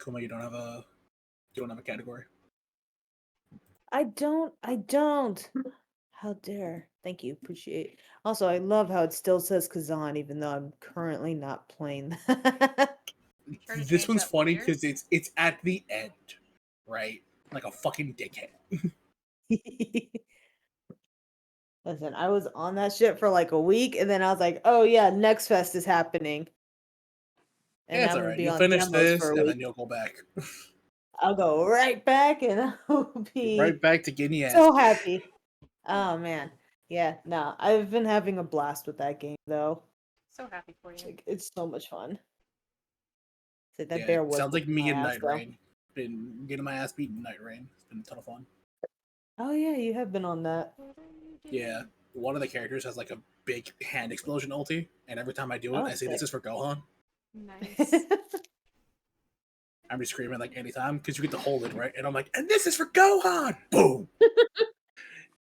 Kuma, you don't have a category. I don't. How dare. Thank you. Appreciate. Also, I love how it still says Kazan, even though I'm currently not playing that. Sure to This change one's that funny later. because it's at the end, right? Like a fucking dickhead. Listen, I was on that shit for like a week, and then I was like, "Oh yeah, Next Fest is happening," and Yeah, it's I'm gonna alright. be You'll on finish demos this for a and week. then you'll go back. I'll go right back, and I'll be Right back to getting your ass. so happy. Oh man, yeah. No, I've been having a blast with that game though. So happy for you. Like, it's so much fun. So that Yeah, bear was sounds like whipping me my and ass, Night though. Rain. Been getting my ass beaten Night Rain. It's been a ton of fun. Oh yeah, you have been on that. Yeah, one of the characters has like a big hand explosion ulti, and every time I do it, Oh, I say, "This sick. is for Gohan." Nice. I'm just screaming like anytime because you get to hold it, right? And I'm like, "And this is for Gohan!" Boom.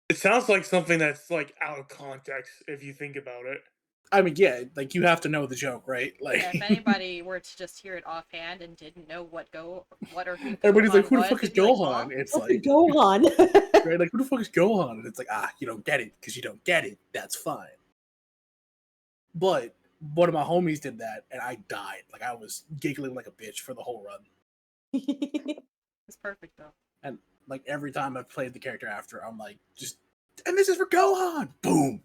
It sounds like something that's like out of context if you think about it. I mean, yeah, like you have to know the joke, right? Like, Yeah, if anybody were to just hear it offhand and didn't know what or who everybody's like, Gohan "Who the was, fuck is they'd be like, Gohan?" "Huh?" It's What's like, Gohan? right? Like, who the fuck is Gohan? And it's like, you don't get it because you don't get it. That's fine. But one of my homies did that, and I died. Like, I was giggling like a bitch for the whole run. It's perfect though. And like every time I've played the character after, I'm like, and this is for Gohan. Boom.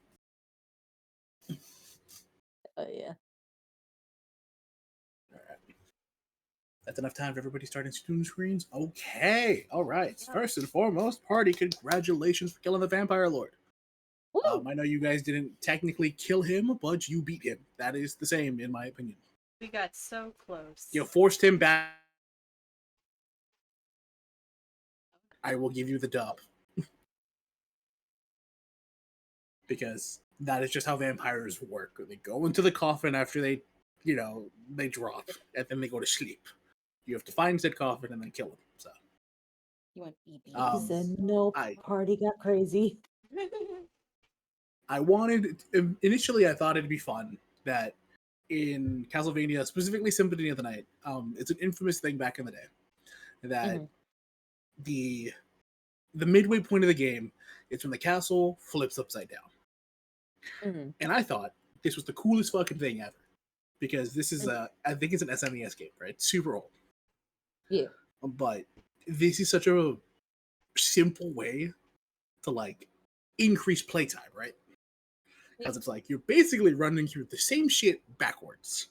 Oh yeah. All right. That's enough time for everybody starting student screens. Okay. All right. Yeah. First and foremost, party, congratulations for killing the Vampire Lord. Woo! I know you guys didn't technically kill him, but you beat him. That is the same, in my opinion. We got so close. You forced him back. I will give you the dub. Because that is just how vampires work. They go into the coffin after they drop, and then they go to sleep. You have to find said coffin and then kill them. So You went beep. He said, "Nope." Party got crazy. I wanted initially. I thought it'd be fun that in Castlevania, specifically Symphony of the Night, it's an infamous thing back in the day that the midway point of the game is when the castle flips upside down. And I thought this was the coolest fucking thing ever because this is I think it's an SNES game, right? Super old. Yeah. But this is such a simple way to like increase playtime, right? Because it's like you're basically running through the same shit backwards,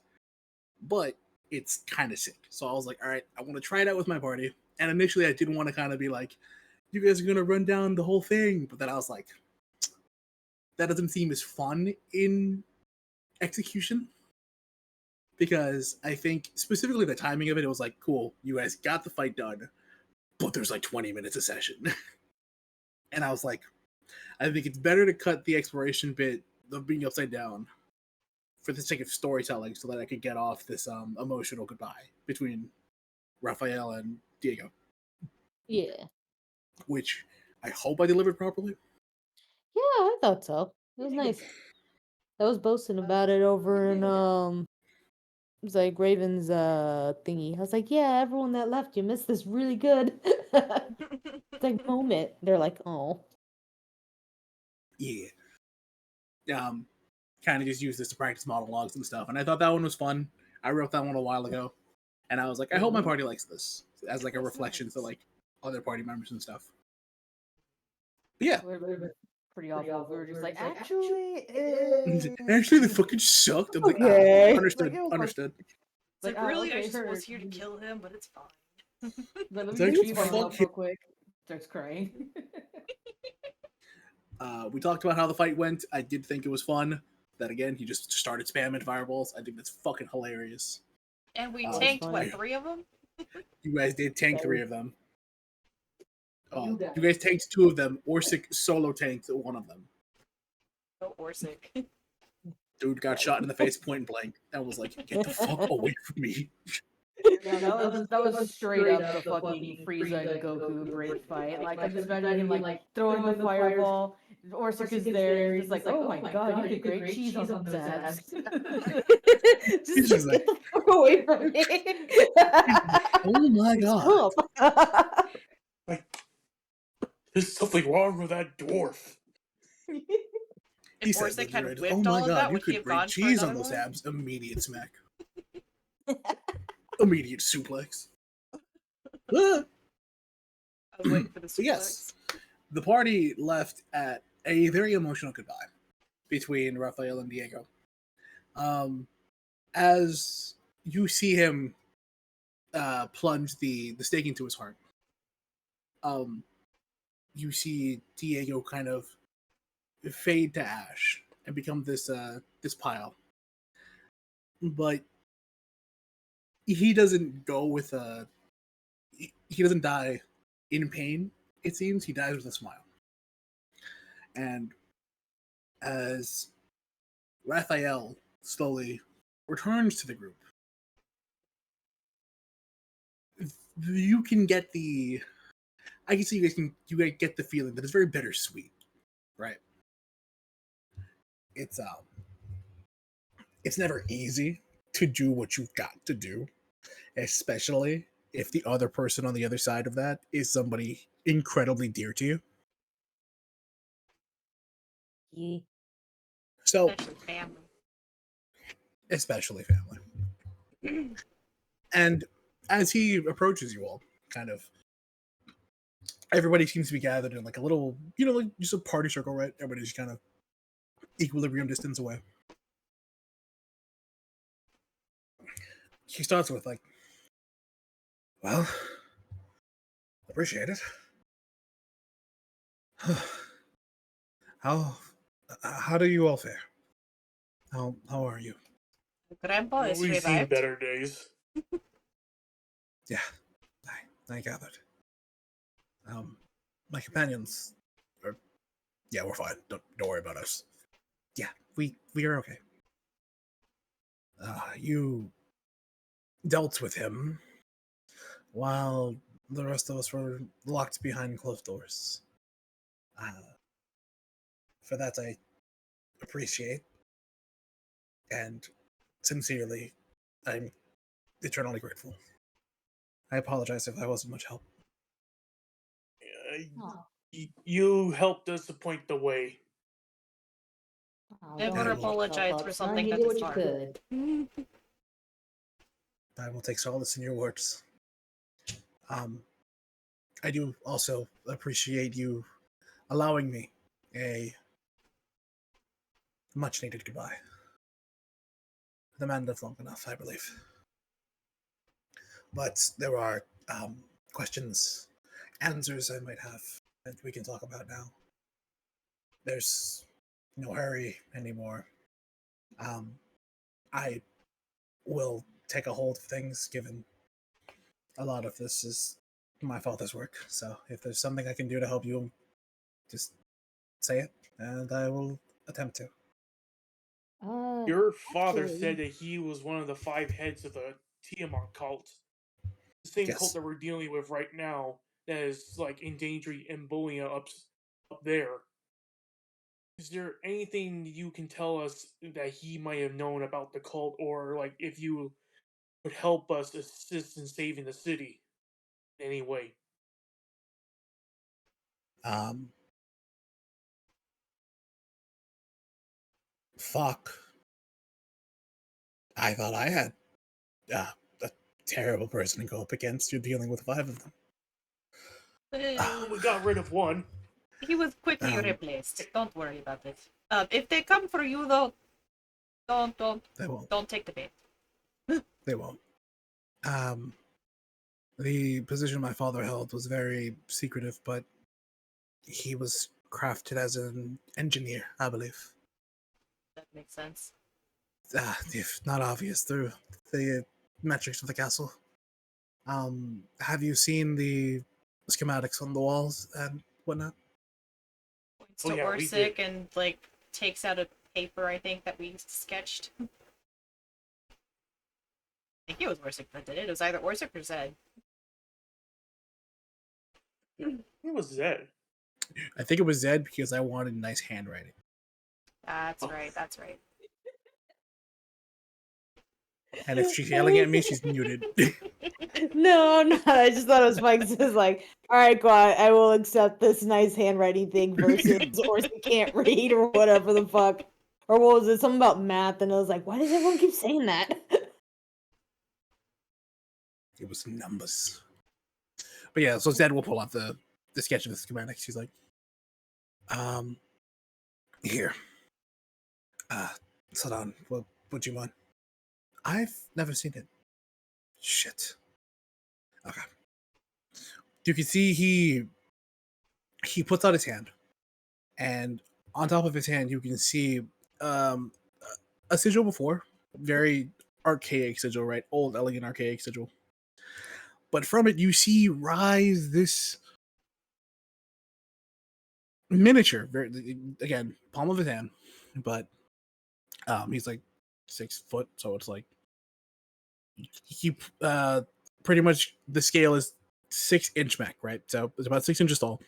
but it's kind of sick. So I was like, all right, I want to try it out with my party. And initially, I didn't want to kind of be like, you guys are gonna run down the whole thing, but then I was like, that doesn't seem as fun in execution. Because I think specifically the timing of it, it was like, cool, you guys got the fight done, but there's like 20 minutes a session. And I was like, I think it's better to cut the exploration bit of being upside down for the sake of storytelling so that I could get off this emotional goodbye between Raphael and Diego. Yeah. Which I hope I delivered properly. Yeah, I thought so. It was nice. I was boasting about it over in it was like Raven's thingy. I was like, yeah, everyone that left, you missed this really good like moment. They're like, oh. Yeah. Kind of just use this to practice monologues and stuff. And I thought that one was fun. I wrote that one a while ago. And I was like, I hope my party likes this as like a reflection to like other party members and stuff. But yeah. Pretty awful. We were just like, actually, Actually, they fucking sucked. I'm like, Okay. Understood. Like, Understood. It's like, oh, really? okay, I just was heard. here to kill him, but it's fine. Let me It's like, retrieve fuck myself it. real quick. Starts crying. We talked about how the fight went. I did think it was fun. That again, he just started spamming fireballs. I think that's fucking hilarious. And we Oh, tanked, funny. what, 3 of them? You guys did tank 3 of them. You guys tanked 2 of them. Orsic solo tanked 1 of them. Oh, Orsic. Dude got shot in the face point blank. That was like, get the fuck away from me. Yeah, that was straight up the fucking Frieza and Goku great fight. Like, I'm just imagining him like throwing the fireball, Orsic is there, just like, oh my god, you could grate cheese on those abs. Just just get the fuck away from me. Oh my god. Stop. Like, there's something wrong with that dwarf. He If said Orsic that, had right? whipped Oh my all of god, that, you would he could have grate gone for cheese on another those one? abs. Immediate smack. Immediate suplex. Ah! I was waiting for the But yes, suplex. the party left at a very emotional goodbye between Raphael and Diego. As you see him plunge the stake into his heart, you see Diego kind of fade to ash and become this pile. But he doesn't go with a. He doesn't die in pain. It seems he dies with a smile. And as Raphael slowly returns to the group, you can get the. I can see you guys get the feeling that it's very bittersweet, right? It's never easy to do what you've got to do, especially if the other person on the other side of that is somebody incredibly dear to you. Yeah. So, Especially family. especially family. And as he approaches you all, kind of, everybody seems to be gathered in like a little, like just a party circle, right? Everybody's kind of equilibrium distance away. He starts with like, well, appreciate it. How do you all fare? How are you? Grandpa is We've seen revived. better days. Yeah, I gathered. My companions are, yeah, we're fine. Don't worry about us. Yeah, we are okay. You dealt with him while the rest of us were locked behind closed doors. For that, I appreciate, and sincerely, I'm eternally grateful. I apologize if I wasn't much help. Oh, You helped us to point the way. Never I will- apologize for something You that did is what you hard. could. I will take solace in your words. I do also appreciate you allowing me a much needed goodbye. The man lived long enough, I believe. But there are questions, answers I might have that we can talk about now. There's no hurry anymore. I will take a hold of things, given a lot of this is my father's work. So if there's something I can do to help you, just say it, and I will attempt to. Your father Actually- said that he was one of the 5 heads of the Tiamat cult. The same Yes. cult that we're dealing with right now that is like endangering Embolia up there. Is there anything you can tell us that he might have known about the cult, or like if you would help us assist in saving the city in any way? Fuck. I thought I had a terrible person to go up against. You're dealing with 5 of them. We got rid of one. He was quickly Um, replaced. Don't worry about it. If they come for you, though, They won't. don't take the bait. They won't. The position my father held was very secretive, but he was crafted as an engineer, I believe. That makes sense. If not obvious through the metrics of the castle. Have you seen the schematics on the walls and whatnot? Points Oh, to yeah, we Orsic did. and takes out a paper. I think that we sketched. I think it was Orsic that did it. It was either Orsic or Zed. It was Zed. I think it was Zed because I wanted nice handwriting. That's right. That's right. And if she's yelling at me, she's muted. No, no, I just thought it was funny 'cause it was like, all right, God, I will accept this nice handwriting thing versus or she can't read or whatever the fuck. Or what was it? Something about math, and I was like, why does everyone keep saying that? It was numbers. But yeah, so Zed will pull out the sketch of the schematic. She's like, here. Hold on. Would you mind? I've never seen it. Shit. Okay. You can see he puts out his hand, and on top of his hand, you can see a sigil before, very archaic sigil, right? Old, elegant, archaic sigil. But from it, you see rise this miniature, very, again, palm of his hand, but he's like 6 foot, so it's like he pretty much the scale is 6-inch mech, right? So it's about 6 inches tall,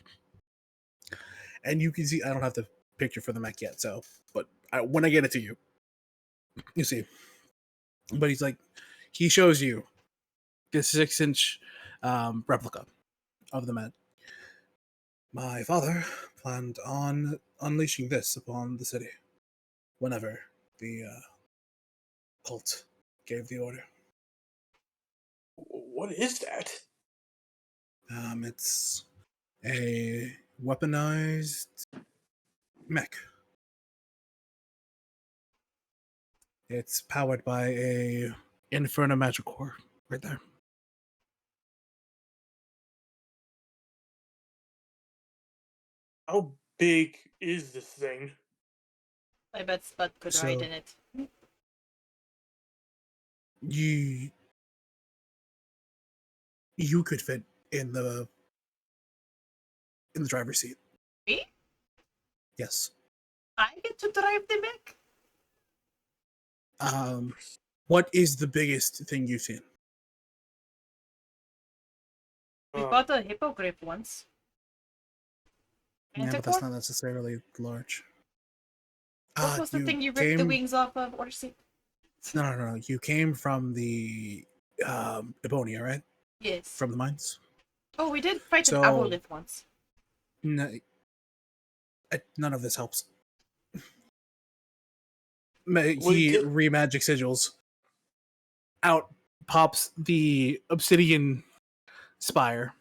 and you can see I don't have the picture for the mech yet, so but when I get it to you, you see. But he's like, he shows you this 6-inch replica of the mech. My father planned on unleashing this upon the city whenever the cult gave the order. What is that? It's a weaponized mech. It's powered by a Inferno magic core right there. How big is this thing? I bet Spud could ride in it. You could fit in the driver's seat. Me? Yes. I get to drive the mech? What is the biggest thing you've seen? We bought a hippogriff once. Yeah, but that's not necessarily large. What was the thing you ripped the wings off of? Or No. You came from the Ebonia, right? Yes. From the mines? Oh, we did fight an owlith once. No, none of this helps. He re-magic sigils. Out pops the obsidian spire.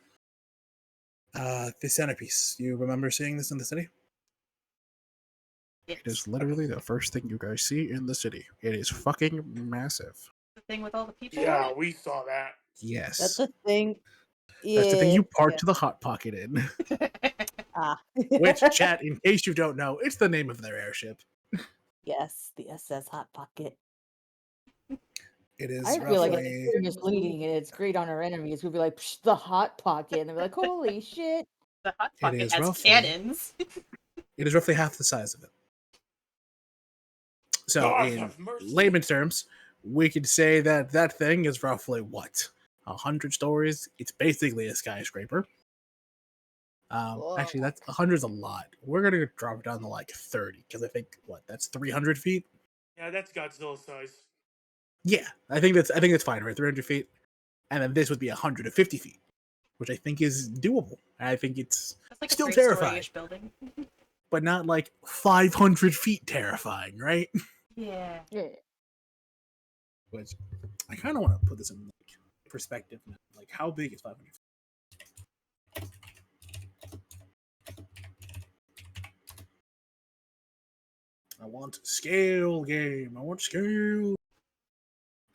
The centerpiece. You remember seeing this in the city? Yes. It is literally the first thing you guys see in the city. It is fucking massive. The thing with all the people. Yeah, we saw that. Yes. That's the thing. Yeah. That's the thing you parked the Hot Pocket in. Which, chat, in case you don't know, it's the name of their airship. Yes, the SS Hot Pocket. It is I feel like it's misleading, and it's great on our enemies. We'll be like, Psh, the Hot Pocket, and they're like, holy shit. The Hot Pocket has roughly, cannons. It is roughly half the size of it. So, God in have mercy. layman terms, we could say that that thing is roughly, what, 100 stories? It's basically a skyscraper. Actually, that's 100 is a lot. We're going to drop it down to like 30, because I think, that's 300 feet? Yeah, that's Godzilla size. Yeah, I think that's fine, right? 300 feet. And then this would be 150 feet, which I think is doable. I think it's like still terrifying. Building. But not like 500 feet terrifying, right? Yeah. Which I kind of want to put this in like perspective. Like, how big is 500 feet? I want scale game. I want scale.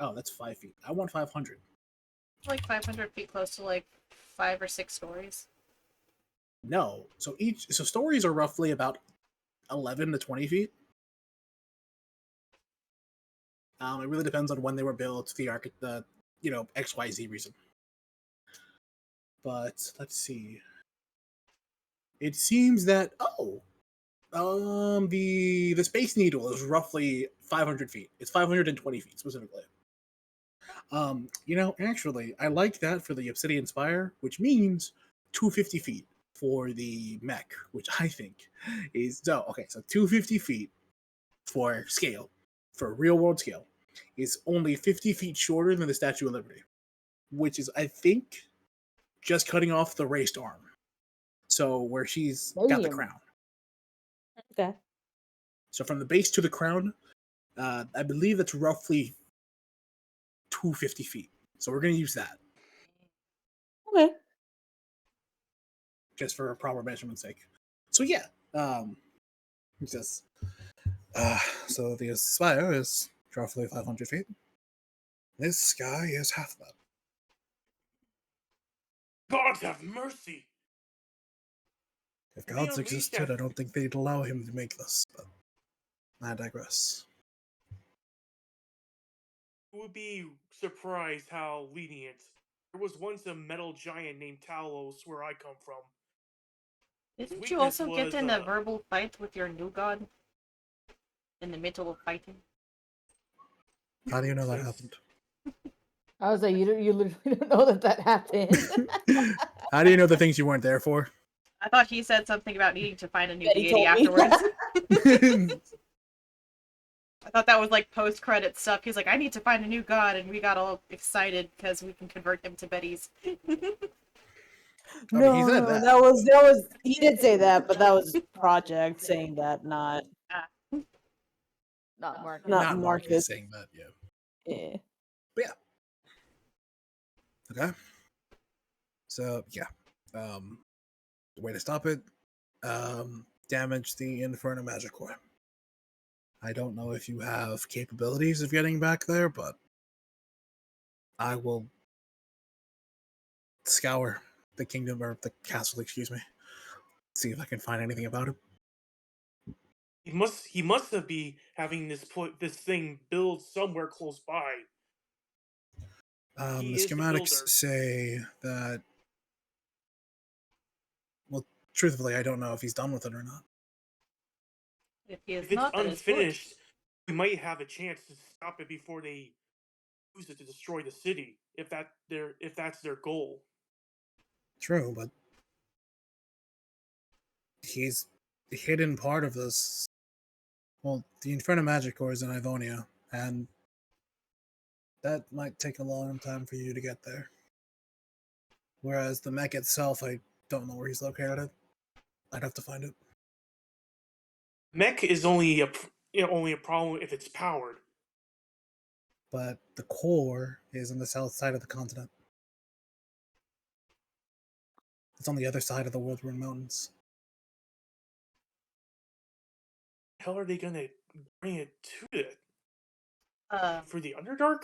Oh, that's 5 feet. I want 500. Like 500 feet close to like 5 or 6 stories. No. So stories are roughly about 11 to 20 feet. It really depends on when they were built, the XYZ reason. But let's see. It seems that the Space Needle is roughly 500 feet. It's 520 feet specifically. Actually, I like that for the Obsidian Spire, which means 250 feet for the mech, which I think is so 250 feet for scale, for real world scale, is only 50 feet shorter than the Statue of Liberty, which is, I think, just cutting off the raised arm. So where she's got the Damn. crown. Okay. So from the base to the crown, I believe that's roughly 250 feet. So we're going to use that Okay. just for a proper measurement's sake. So yeah, he says, so the spire is roughly 500 feet. This sky is half that. God have mercy! If They gods unleashed existed, that- I don't think they'd allow him to make this, but I digress. You would be surprised how lenient. There was once a metal giant named Talos where I come from. His Didn't you weakness also get was, in a verbal fight with your new god? In the middle of fighting? How do you know that Yes. happened? I was like, you literally don't know that happened. How do you know the things you weren't there for? I thought he said something about needing to find a new Betty deity told me. afterwards. I thought that was like post-credit stuff. He's like, I need to find a new god, and we got all excited because we can convert him to Betty's. No, he said no, that. that was he did say that, but that was Project saying that, not Marcus. not Not Marcus. saying that, yeah. Yeah. But yeah. Okay. So yeah. The way to stop it, damage the Inferno Magic Core. I don't know if you have capabilities of getting back there, but I will scour the kingdom or the castle, excuse me. See if I can find anything about it. He must have be having this thing built somewhere close by. He The is the schematics builder. say that. Well, truthfully, I don't know if he's done with it or not. If he is If it's not, then it's good. unfinished, we might have a chance to stop it before they use it to destroy the city. If that's their goal. True, but he's hidden part of this. Well, the Inferno Magic Core is in Ivonia, and that might take a long time for you to get there. Whereas the mech itself, I don't know where he's located at. I'd have to find it. Mech is only a problem if it's powered. But the core is on the south side of the continent. It's on the other side of the World-Ruined Mountains. How are they gonna bring it to it? For the Underdark?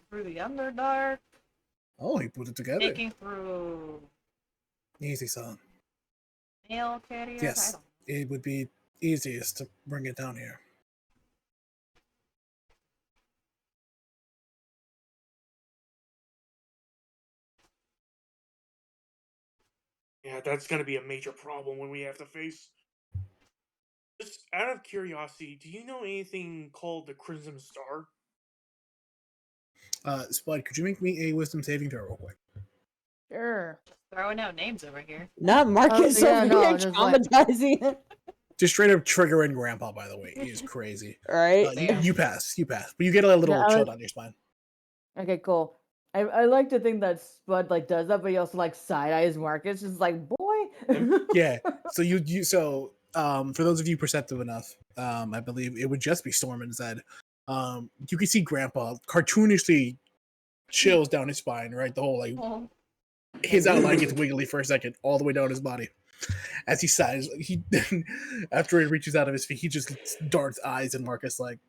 Through the Underdark, Oh, he put it together. taking through Easy, son. mail carriers. Yes, it would be easiest to bring it down here. Yeah, that's gonna be a major problem when we have to face. Just out of curiosity, do you know anything called the Crimson Star? Spud, could you make me a wisdom saving throw real quick? Sure. Throwing out names over here. Not Marcus yeah, over no, here just like- traumatizing him. Just straight up triggering Grandpa, by the way. He is crazy. Right? You pass. But you get a little Yeah, chill down your spine. Okay, cool. I like to think that Spud like does that, but he also like side eyes Marcus, just like boy. Yeah. So for those of you perceptive enough, I believe it would just be Storm and Zed. You can see Grandpa cartoonishly chills down his spine, right? The whole Oh, his outline gets wiggly for a second, all the way down his body. As he sighs, after he reaches out of his feet, he just darts eyes at Marcus like,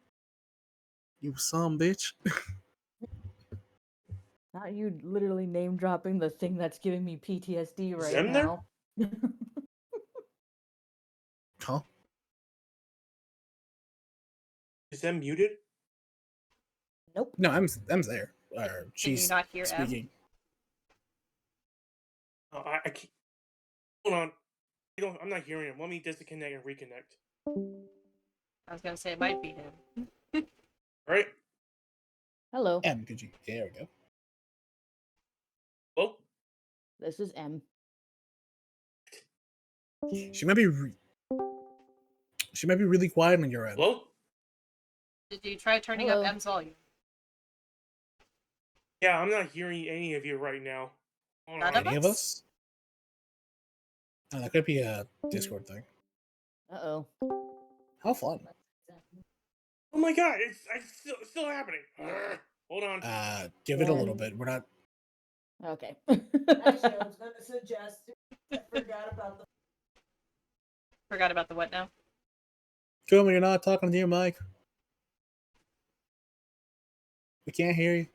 "You some bitch." Not you literally name dropping the thing that's giving me PTSD right Zem there? now. Huh? Is that muted? Nope. No, M's there. can you She's not hear M? speaking. I can't. Hold on. I'm not hearing him. Let me disconnect and reconnect. I was gonna say it might be him. All right. Hello, M, could you? There we go. Well, this is M. She might be. She might be really quiet on your end. Hello? Did you try turning Hello. up M's volume? Yeah, I'm not hearing any of you right now. Hold None on. of Any of us? us? Oh, that could be a Discord thing. Uh-oh. How fun. Oh my god, it's still happening. Hold on. Give it a little bit. We're not. Okay. Actually, I was gonna suggest. I forgot about the. Forgot about the what now? Kuma, you're not talking to your mic. We can't hear you.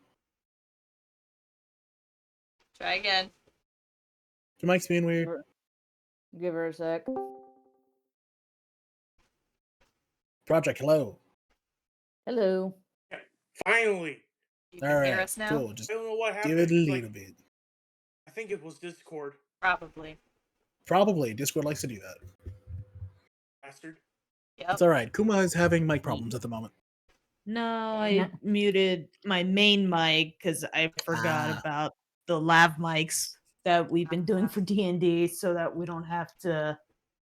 Try again. Your mic's being weird. Give her a sec. Project, hello. Hello. Finally. You can hear Alright, us now? cool. Just I don't know what happened. give it a It's little like, bit. I think it was Discord, Probably. Probably. Discord likes to do that. bastard. Yep. It's alright. Kuma is having mic problems at the moment. No, I muted my main mic because I forgot Ah. about the lav mics that we've been doing for D&D, so that we don't have to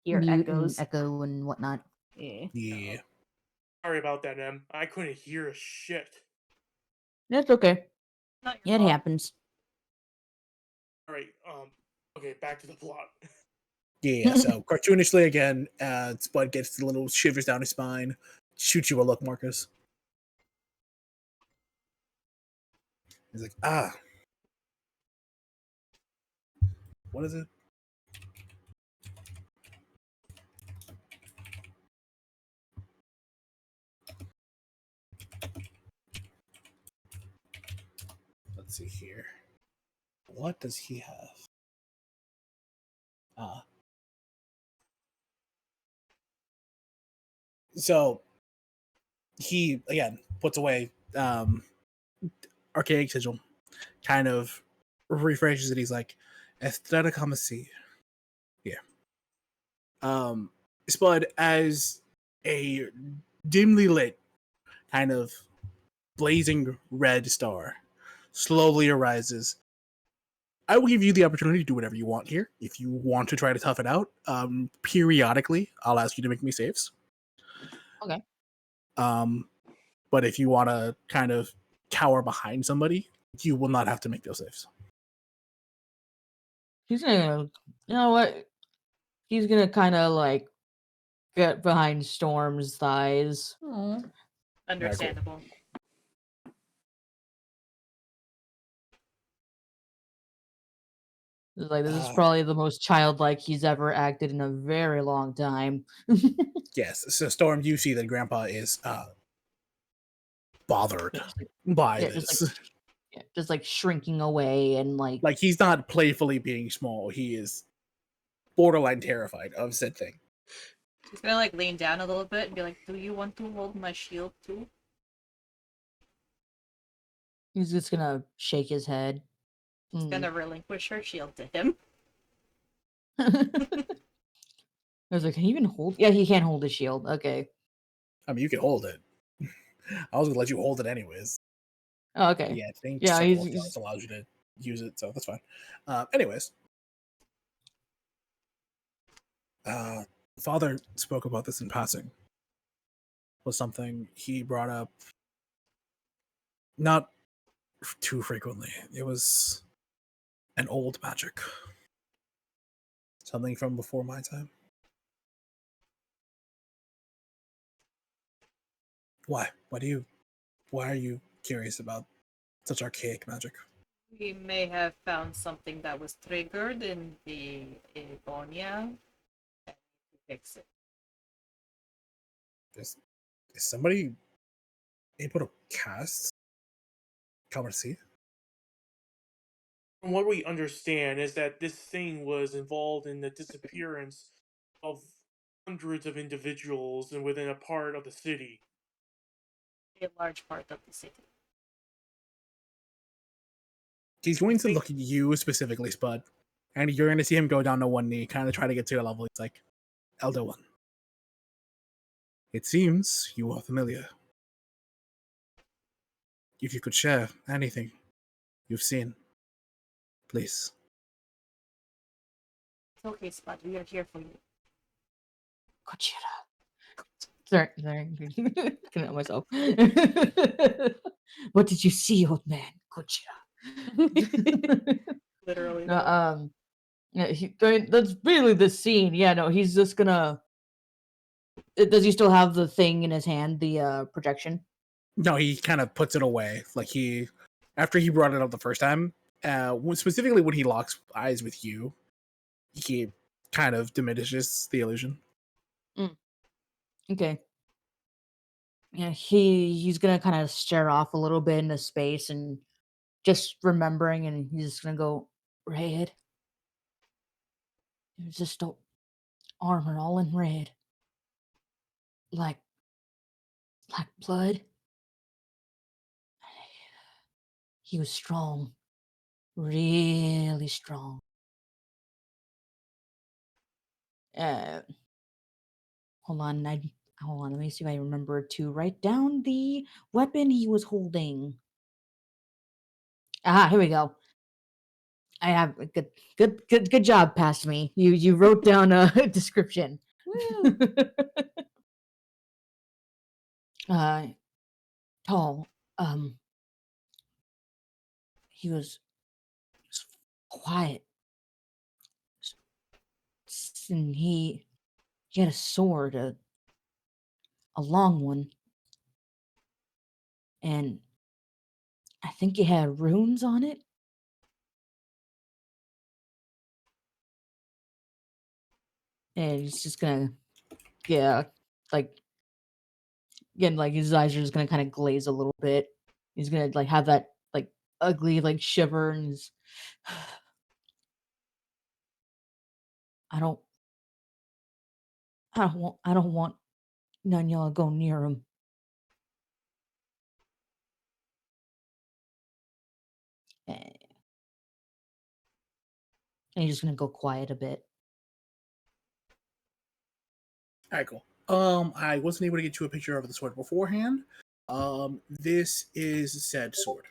hear Mute echoes. and echo and whatnot. Yeah. Yeah. Sorry about that, Em. I couldn't hear a shit. That's okay. Not your It fault. happens. Alright, okay, back to the plot. Yeah, so cartoonishly again, Spud gets the little shivers down his spine, shoots you a look, Marcus. He's like, ah. What is it? Let's see here. What does he have? So he again puts away archaic sigil, kind of refreshes it. He's like, Estradakamasi. Yeah. Spud, as a dimly lit, kind of blazing red star slowly arises. I will give you the opportunity to do whatever you want here. If you want to try to tough it out, periodically, I'll ask you to make me saves. Okay. But if you want to kind of cower behind somebody, you will not have to make those saves. He's gonna, you know what? He's gonna kind of like get behind Storm's thighs. Aw. Understandable. It's like, this is Uh, probably the most childlike he's ever acted in a very long time. Yes. So Storm, you see that Grandpa is bothered Just like, by yeah, this. just like shrinking away and like, Like he's not playfully being small. He is borderline terrified of said thing. He's gonna like lean down a little bit and be like, "Do you want to hold my shield too?" he's just gonna shake his head. He's Mm. gonna relinquish her shield to him. I was like, can he even hold? Yeah, he can't hold his shield. Okay. I mean, you can hold it. I was gonna let you hold it anyways. Oh, okay. Yeah, I think Yeah, several he's- cards allows you to use it, so that's fine. Anyways, Father spoke about this in passing. Was something he brought up not too frequently. It was an old magic, something from before my time. Why? Why are you curious about such archaic magic? We may have found something that was triggered in the Evonia. And fix it. Is somebody able to cast Comercy? From what we understand is that this thing was involved in the disappearance of hundreds of individuals and within a part of the city. A large part of the city. He's going to look at you specifically, Spud, and you're going to see him go down to one knee, kind of try to get to your level. He's like, Elder One. It seems you are familiar. If you could share anything you've seen, please. It's okay, Spud. We are here for you. Sorry. Looking at myself. What did you see, old man? Literally. No, though. yeah, that's really the scene. Yeah, no, he's just gonna. Does he still have the thing in his hand, the projection? No, he kind of puts it away. Like after he brought it up the first time, specifically when he locks eyes with you, he kind of diminishes the illusion. Okay. Yeah, he's gonna kind of stare off a little bit into space and just remembering, and he's just gonna go, red. It was just armor all in red, like blood. He was strong, really strong. Uh, hold on, hold on. Let me see if I remember to write down the weapon he was holding. Here we go. I have a good job, past me. You wrote down a description. Woo. Tall. He was quiet, and he had a sword, a long one, and I think it had runes on it. And he's just gonna, yeah, like again, like his eyes are just gonna kind of glaze a little bit. He's gonna like have that like ugly like shiver, and his, I don't, I don't want none of y'all to go near him. And he's just gonna go quiet a bit. All right, cool. I wasn't able to get you a picture of the sword beforehand. This is said sword.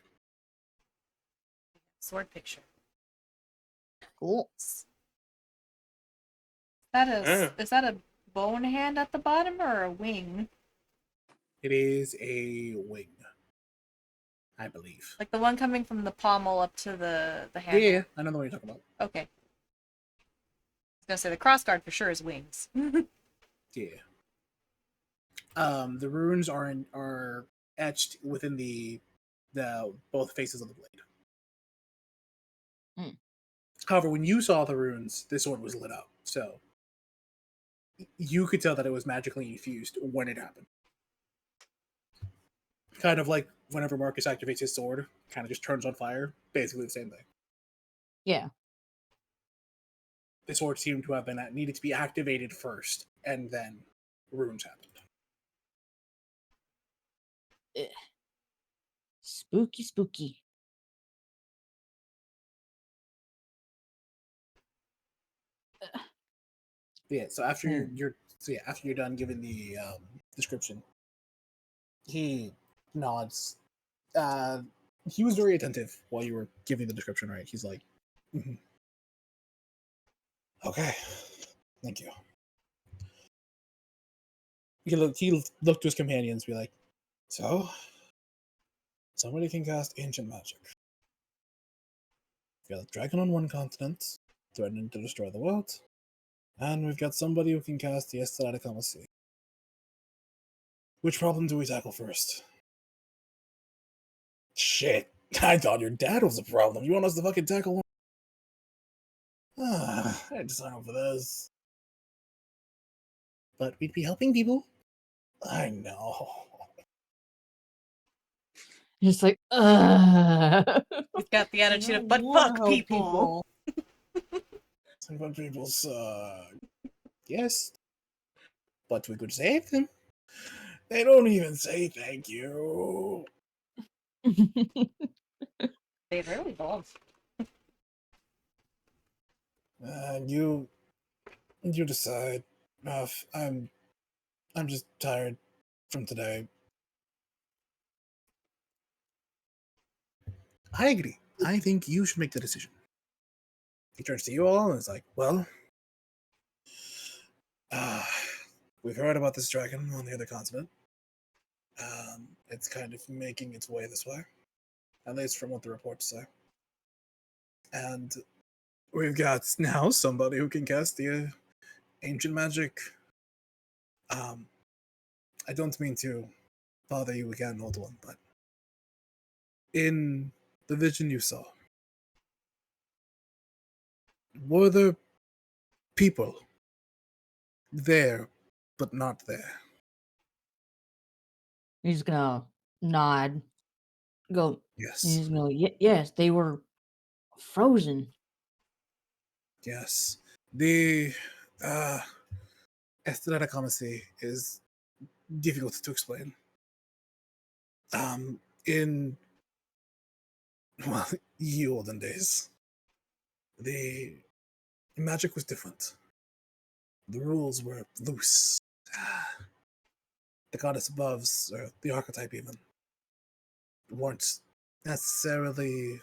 Sword picture. Cool. Is that a bone hand at the bottom or a wing? It is a wing, I believe. Like the one coming from the pommel up to the hand. Yeah, I know the one you're talking about. Okay. I was gonna say the crossguard for sure is wings. Yeah. The runes are etched within the both faces of the blade. However, when you saw the runes, this sword was lit up, so you could tell that it was magically infused when it happened. Kind of like whenever Marcus activates his sword, kind of just turns on fire. Basically the same thing. Yeah. The sword seemed to have been needed to be activated first, and then runes happened. Spooky. Yeah. So after after you're done giving the description, he nods. He was very attentive while you were giving the description, right? He's like, mm-hmm. Okay, thank you. He looked to his companions, be like, so somebody can cast ancient magic. We got a dragon on one continent, threatening to destroy the world, and we've got somebody who can cast the Estellatic on the sea. Which problem do we tackle first? Shit, I thought your dad was the problem. You want us to fucking tackle one? I had to sign up for this. But we'd be helping people. I know. Just like, He's got the attitude of, but wanna fuck help people. Some people suck. Yes. But we could save them. They don't even say thank you. They really don't. You decide. I'm just tired from today. I agree. I think you should make the decision. He turns to you all and is like, well, we've heard about this dragon on the other continent. It's kind of making its way this way, at least from what the reports say. And we've got now somebody who can cast the ancient magic. I don't mean to bother you again, old one, but in the vision you saw, were there people there, but not there? He's gonna nod. Go. Yes. He's gonna go. Yes, they were frozen. Yes. The aestheticomacy is difficult to explain. In well, ye olden days, the magic was different. The rules were loose. The goddess aboves, or the archetype even, weren't necessarily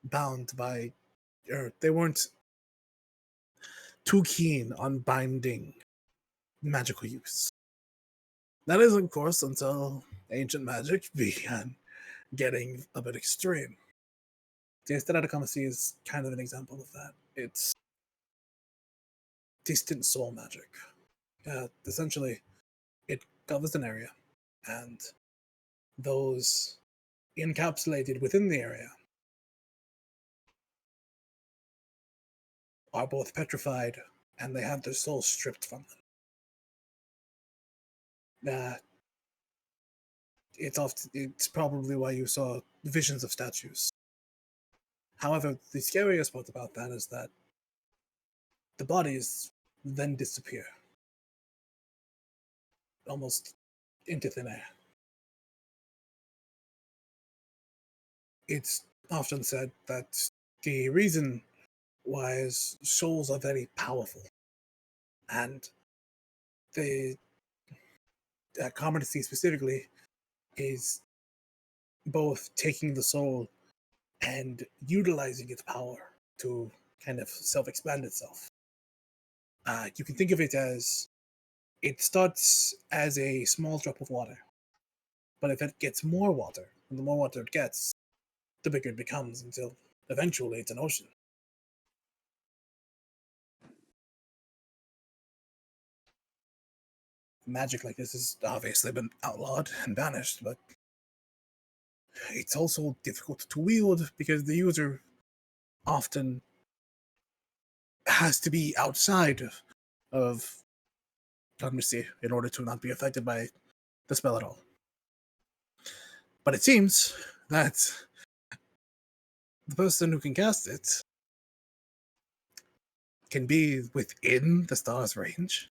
bound by, or they weren't too keen on binding magical use. That is, of course, until ancient magic began getting a bit extreme. The aestheticomacy is kind of an example of that. It's distant soul magic. Essentially, it covers an area, and those encapsulated within the area are both petrified and they have their souls stripped from them. It's probably why you saw visions of statues. However, the scariest part about that is that the bodies then disappear, almost into thin air. It's often said that the reason why is souls are very powerful, and the competency specifically is both taking the soul and utilizing its power to kind of self-expand itself. You can think of it as it starts as a small drop of water, but if it gets more water, and the more water it gets, the bigger it becomes until eventually it's an ocean. Magic like this has obviously been outlawed and banished, but it's also difficult to wield because the user often has to be outside of Amnesty in order to not be affected by the spell at all. But it seems that the person who can cast it can be within the star's range.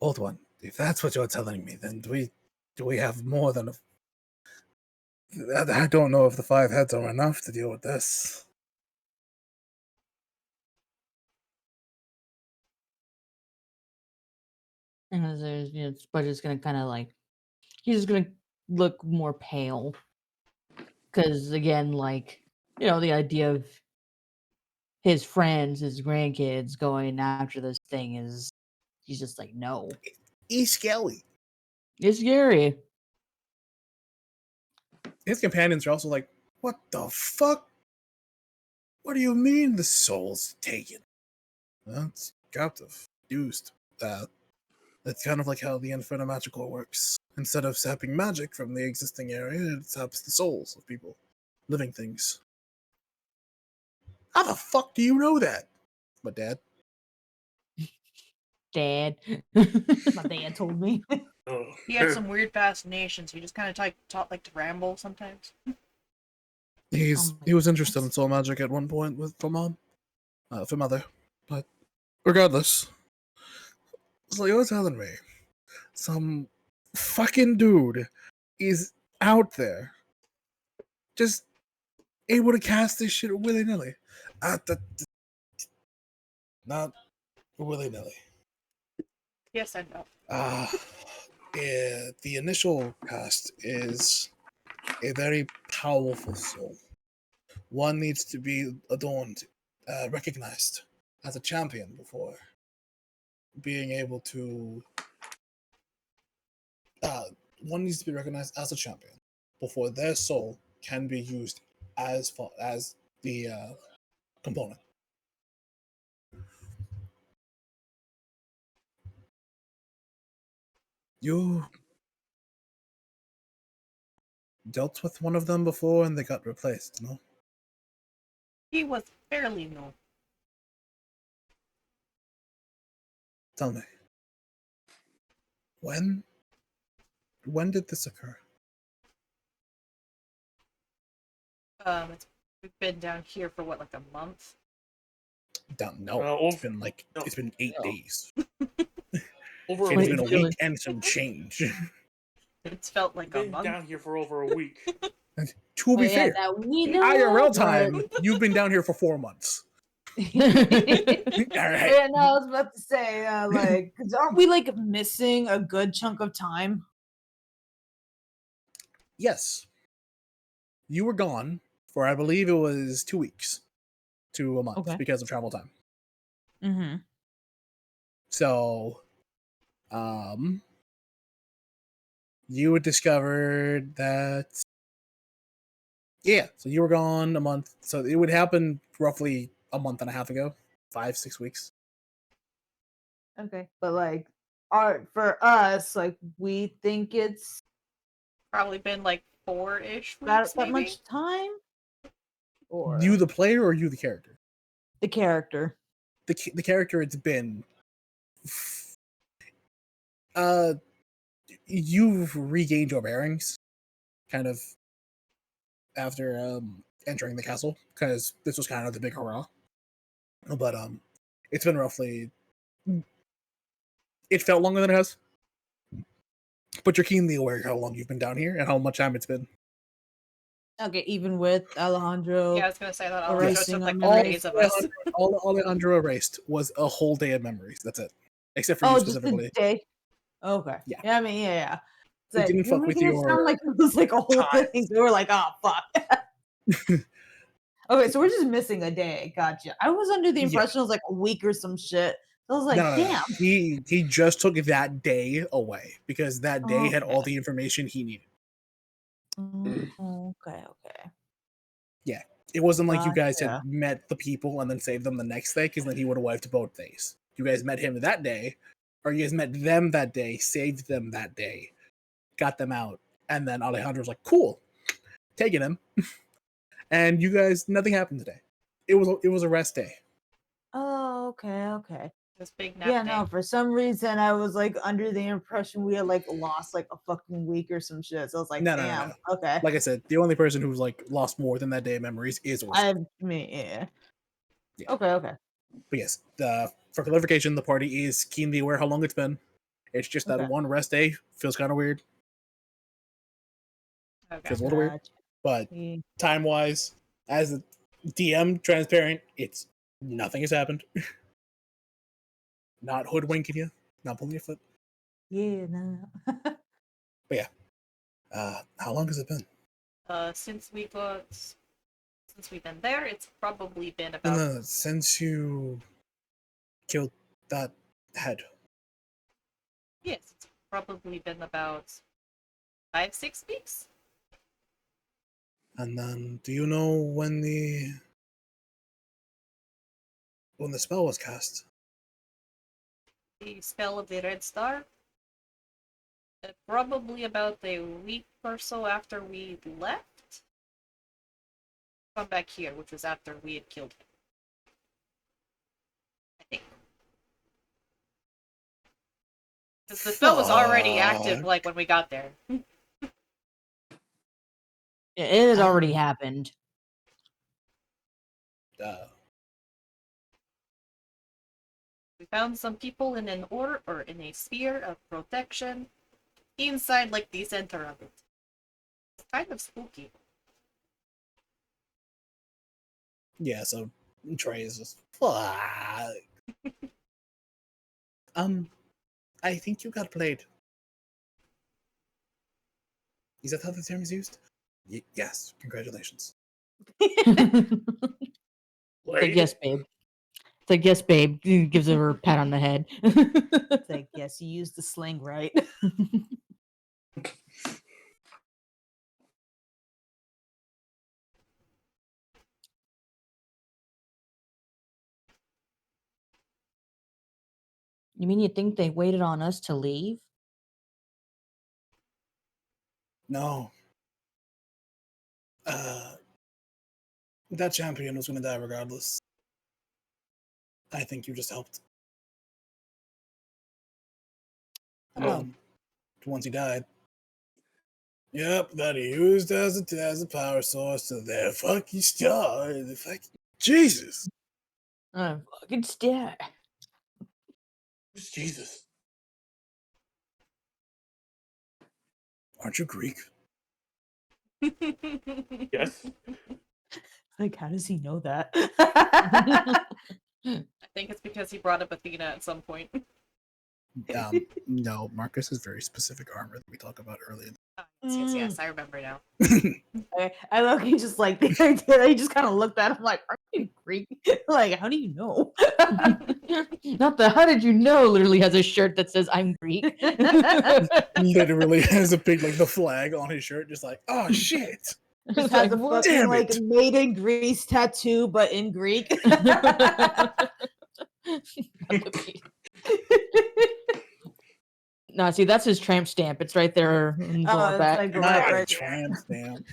Old one, if that's what you're telling me, then do we have more than I don't know if the 5 heads are enough to deal with this. And as there's, Spudge's gonna kind of like, he's just gonna look more pale. Because again, like, the idea of his friends, his grandkids going after this thing he's just like, no. He's scary. It's scary. His companions are also like, what the fuck? What do you mean the soul's taken? That's captive, used. That's kind of like how the Inferno Magical works. Instead of sapping magic from the existing area, it saps the souls of people, living things. How the fuck do you know that? My dad. Dad. My dad told me. He had some weird fascinations. He just kind of taught like to ramble sometimes. He my was interested God. in soul magic at one point for mother, but regardless, so you're telling me some fucking dude is out there just able to cast this shit willy nilly? Not willy nilly. Yes, I know. The initial cast is a very powerful soul one needs to be adorned, recognized as a champion before being able to. One needs to be recognized as a champion before their soul can be used as the component. You dealt with one of them before and they got replaced, no? He was fairly new. Tell me. When did this occur? We've been down here for what, like a month? No, it's been 8 days. Over It's a been a week. week and some change. It's felt like a Been month. down here for over a week. To be fair, that we in know, IRL but- time, you've been down here for 4 months. All right. Yeah, no, I was about to say, like, 'cause aren't we like missing a good chunk of time? Yes. You were gone for, I believe it was 2 weeks to a month Okay. because of travel time. Mm-hmm. So, you had discovered that. Yeah, so you were gone a month. So it would happen roughly a month and a half ago, 5-6 weeks. Okay, but like, for us, like, we think it's Probably been like 4-ish that weeks, maybe? much time, or You, the player, or you, the character? the character. The character, it's been. You've regained your bearings, kind of, after entering the castle, because this was kind of the big hurrah. But it's been roughly. It felt longer than it has, but you're keenly aware of how long you've been down here and how much time it's been. Okay, even with Alejandro. Yeah, I was gonna say that Alejandro erasing took like our 3 memories. days of us. All Alejandro erased was a whole day of memories. That's it, except for you Oh, just specifically. a day. Okay. Yeah. I mean, yeah. It's It like, didn't you're fuck with making it your sound like it was like a whole times. thing. So we're like, oh fuck. Okay, so we're just missing a day. Gotcha. I was under the Yeah. impression it was like a week or some shit. I was like, No. damn. He just took that day away because that day had all Okay. the information he needed. Okay. It wasn't like you guys had Gotcha. met the people and then saved them the next day, because then he would have wiped both days. You guys met him that day, or you guys met them that day, saved them that day, got them out, and then Alejandro's like, "Cool, taking him," and you guys, nothing happened today. It was a rest day. Oh, okay. This big nap Yeah, day. no, for some reason I was like under the impression we had like lost like a fucking week or some shit. So I was like, No. damn, okay. Like I said, the only person who's like lost more than that day of memories is Orson. Yeah. Yeah. Okay. But yes, for clarification, the party is keenly aware how long it's been. It's just that Okay. one rest day feels kind of weird. Okay. Feels a little weird. Gotcha. But Yeah. time wise, as a DM transparent, it's nothing has happened. Not hoodwinking you, not pulling your foot. Yeah, no. But yeah. How long has it been? Since we've been there, it's probably been about Since you killed that head. yes, it's probably been about 5-6 weeks. And then, do you know when the spell was cast? The spell of the Red Star. Probably about a week or so after we left. Come back here, which was after we had killed him. I think. Because the spell was already active, Fuck. like when we got there. It had already happened. We found some people in an order or in a sphere of protection inside like the center of it. It's kind of spooky. Yeah, so Trey is just fuck. I think you got played. Is that how the term is used? Yes, congratulations. It's like, Blade? yes, babe. It's like, yes, babe. He gives her a pat on the head. It's like, yes, you used the sling right. You mean you think they waited on us to leave? No. That champion was going to die regardless. I think you just helped. And Oh. then, once he died, yep, that he used as a power source to their fucking star. The fucking Jesus. Fucking star. Who's Jesus? Aren't you Greek? Yes. Like, how does he know that? I think it's because he brought up Athena at some point. No, Marcus has very specific armor that we talked about earlier. Yes, I remember now. I love you just like the idea that he just kind of looked at him like, are you Greek? Like, how do you know? Not the how did you know literally has a shirt that says I'm Greek. Literally has a big, like, the flag on his shirt, just like, oh shit. Just It's has like, a what? fucking Damn like it. made in Greece tattoo, but in Greek. No, see, that's his tramp stamp. It's right there in the lower It's back. like Not right, a right there. tramp stamp.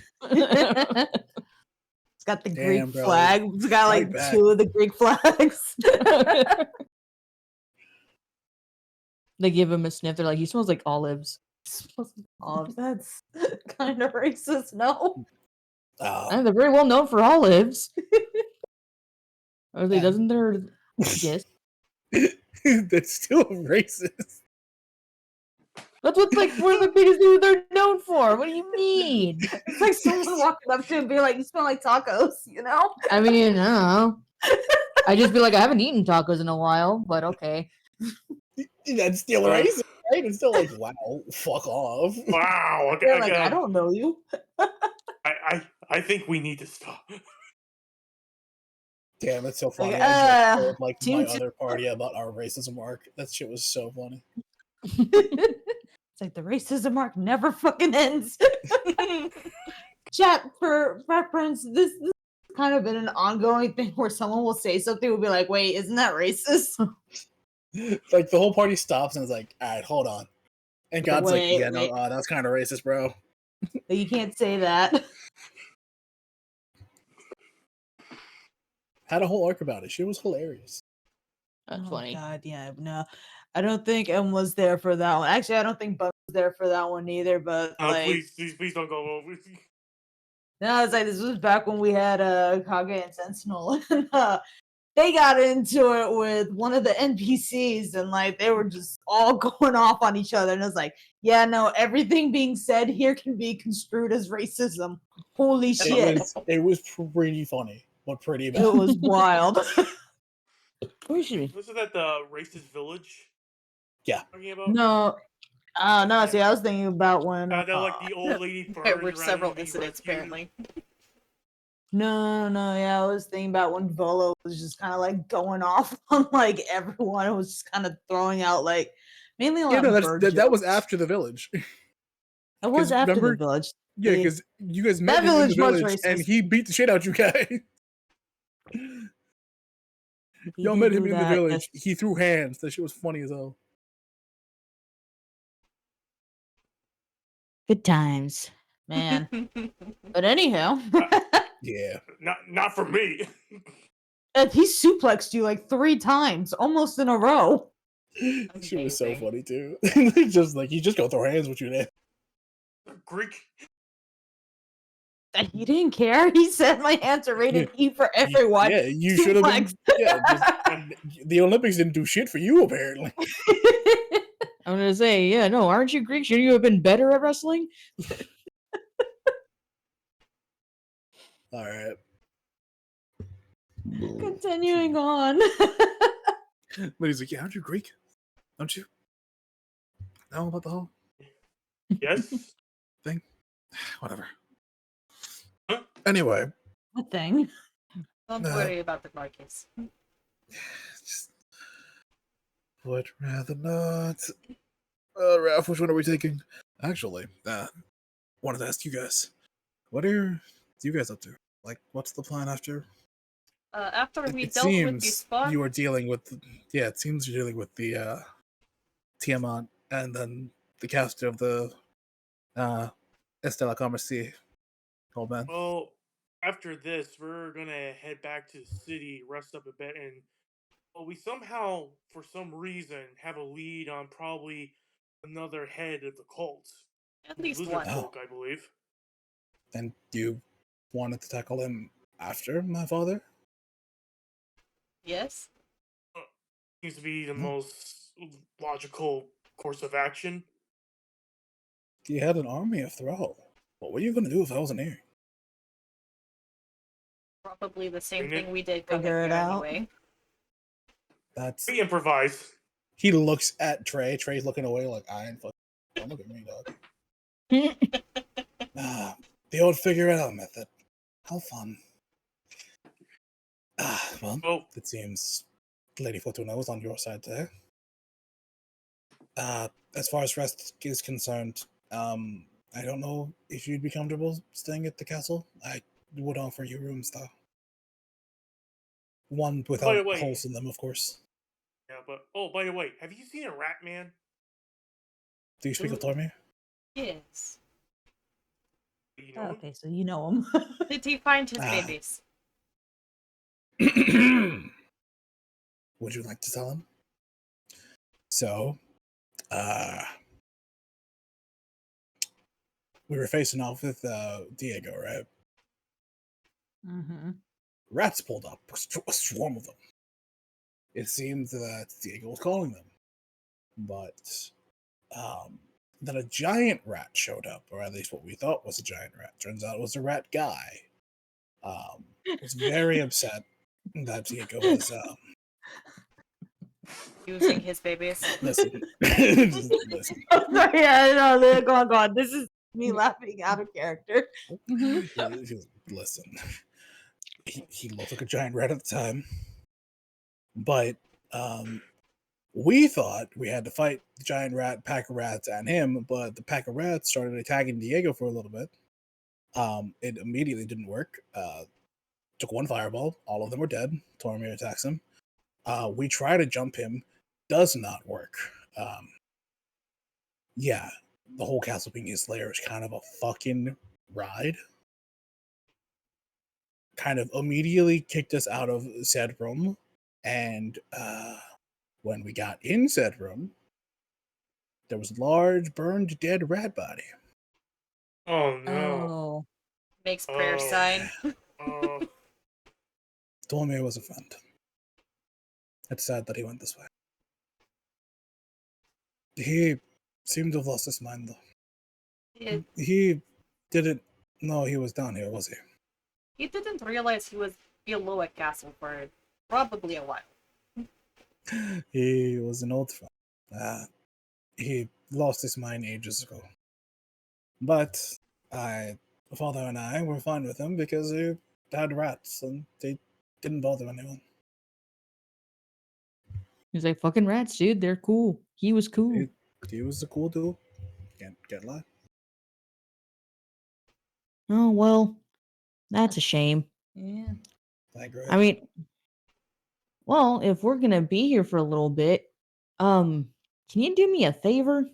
It's got the Damn, Greek bro. flag. It's got Fight like back. 2 of the Greek flags. They give him a sniff. They're like, he smells like olives. Oh, that's kind of racist. No. And they're very well known for olives. Are they? Yeah. Doesn't there? Yes. That's still racist. That's what's like one of the biggest things they're known for. What do you mean? It's like someone walking up to him and being like, you smell like tacos, you know? I mean, I don't know. I just be like, I haven't eaten tacos in a while, but okay. That's still racist, right? It's still like, wow, fuck off. Wow. Okay, They're like, I don't know you. I think we need to stop. Damn, that's so funny. Like, I just told like team my two- other party about our racism arc. That shit was so funny. It's like the racism arc never fucking ends. Chat, for reference, this has kind of been an ongoing thing where someone will say something, will be like, wait, isn't that racist? Like the whole party stops and is like, all right, hold on. And God's like, Wait, yeah, no, wait. that's kind of racist, bro. Like, you can't say that. Had a whole arc about it. Shit was hilarious. That's funny. God, yeah, no. I don't think M was there for that one. Actually, I don't think Bug was there for that one either, but like Please don't go over. no, it's like this was back when we had Kage and Sentinel and they got into it with one of the NPCs and like they were just all going off on each other and it was like, yeah, no, everything being said here can be construed as racism. Holy shit. It was pretty funny, but pretty bad. It was wild. Where should we? Wasn't that the racist village? Yeah. Talking about? No. No, see, I was thinking about when They're like the old lady. There were burned several around being incidents, rescued. apparently. No, yeah, I was thinking about when Volo was just kind of like going off on like everyone. It was just kind of throwing out like mainly on Yeah, no, bird that was jokes. after the village. It was 'cause after remember- the village. Yeah, The- because you guys met That him in the village was village and racist. he beat the shit out you guys. he Y'all did met him do in the that, village. yes. He threw hands. That shit was funny as hell. Good times, man. But anyhow, Yeah. Not for me. and he suplexed you like 3 times, almost in a row. She was so Amazing. funny too. Just like he just go throw hands with you there. Greek. And he didn't care. He said my hands are rated E for everyone. Yeah, you should have been. Suplex. Yeah, the Olympics didn't do shit for you apparently. I'm gonna say, yeah, no, aren't you Greek? Shouldn't you have been better at wrestling? All right. Continuing on. But he's like, yeah, aren't you Greek? Don't you know about the whole Yes. thing? Whatever. Huh? Anyway, a thing. Don't No. worry about the Marcus. Just would rather not. Ralph, which one are we taking? Actually, wanted to ask you guys, what are you guys up to? Like, what's the plan after? After we It dealt with the seems spot, you are dealing with. Yeah, it seems you're dealing with the Tiamat and then the caster of the Estella Commercy. Old man. Well, after this, we're gonna head back to the city, rest up a bit, and we somehow, for some reason, have a lead on probably another head of the cult. at least Lizard one. Oh. folk, I believe. And you wanted to tackle him after my father? Yes? Seems to be the Hmm. most logical course of action. He had an army of Thrall. What were you going to do if I wasn't here? Probably the same Bring it- thing we did coming Figure it here out. anyway. That's. We improvise. He looks at Trey. Trey's looking away like, I ain't fucking. Don't look at me, dog. The old figure it out method. How fun. Well, Oh, it seems Lady Fortuna was on your side today. As far as rest is concerned, I don't know if you'd be comfortable staying at the castle. I would offer you rooms, though. One by without the way, holes in them, of course. yeah, but by the way, have you seen a rat man? Do you speak of Tormir? Yes. You know him? Okay, so you know him. Did he find his Ah. babies? Would you like to tell him? So, we were facing off with Diego, right? Mm-hmm. Rats pulled up, a swarm of them. It seemed that Diego was calling them, but then a giant rat showed up, or at least what we thought was a giant rat. Turns out it was a rat guy. Was very upset that Diego was Using his babies? listen. Just listen. Sorry, I know. Go on. This is me laughing out of character. Listen. He looked like a giant rat at the time, but we thought we had to fight the giant rat, pack of rats, and him, but the pack of rats started attacking Diego for a little bit. It immediately didn't work. Took one fireball, all of them were dead. Tormir attacks him. We try to jump him, does not work. Yeah, the whole castle being his lair is kind of a fucking ride. Kind of immediately kicked us out of said room, and when we got in said room, there was a large, burned, dead rat body. Oh no. Oh. Makes prayer Oh. sign. Oh. Tormir was a friend. It's sad that he went this way. He seemed to have lost his mind, though. He didn't know he was down here, was he? He didn't realize he was below a castle for probably a while. He was an old friend. He lost his mind ages ago. But father and I were fine with him because he had rats and they didn't bother anyone. He's like, fucking rats, dude. They're cool. He was cool. He was a cool dude. Can't lie. Oh, well, that's a shame. Yeah. I agree. I mean, well, if we're gonna be here for a little bit, can you do me a favor?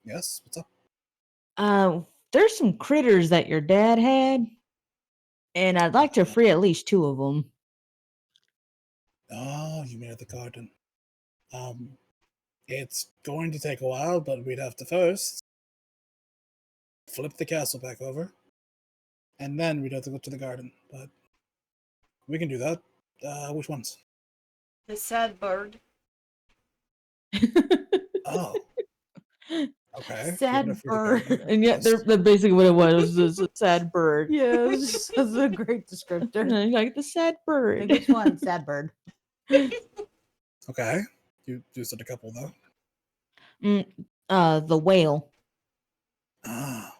Yes, what's up? There's some critters that your dad had, and I'd like to free at least 2 of them. Oh, you mean at the garden. It's going to take a while, but we'd have to first flip the castle back over, and then we'd have to go to the garden. But we can do that. Which ones? The sad bird. Oh, okay. Sad bird. And yet, they're basically what it was. It was a sad bird. Yes, that's a great descriptor. Like the sad bird. Like, which one? Sad bird. Okay. You said a couple though. The whale. Ah.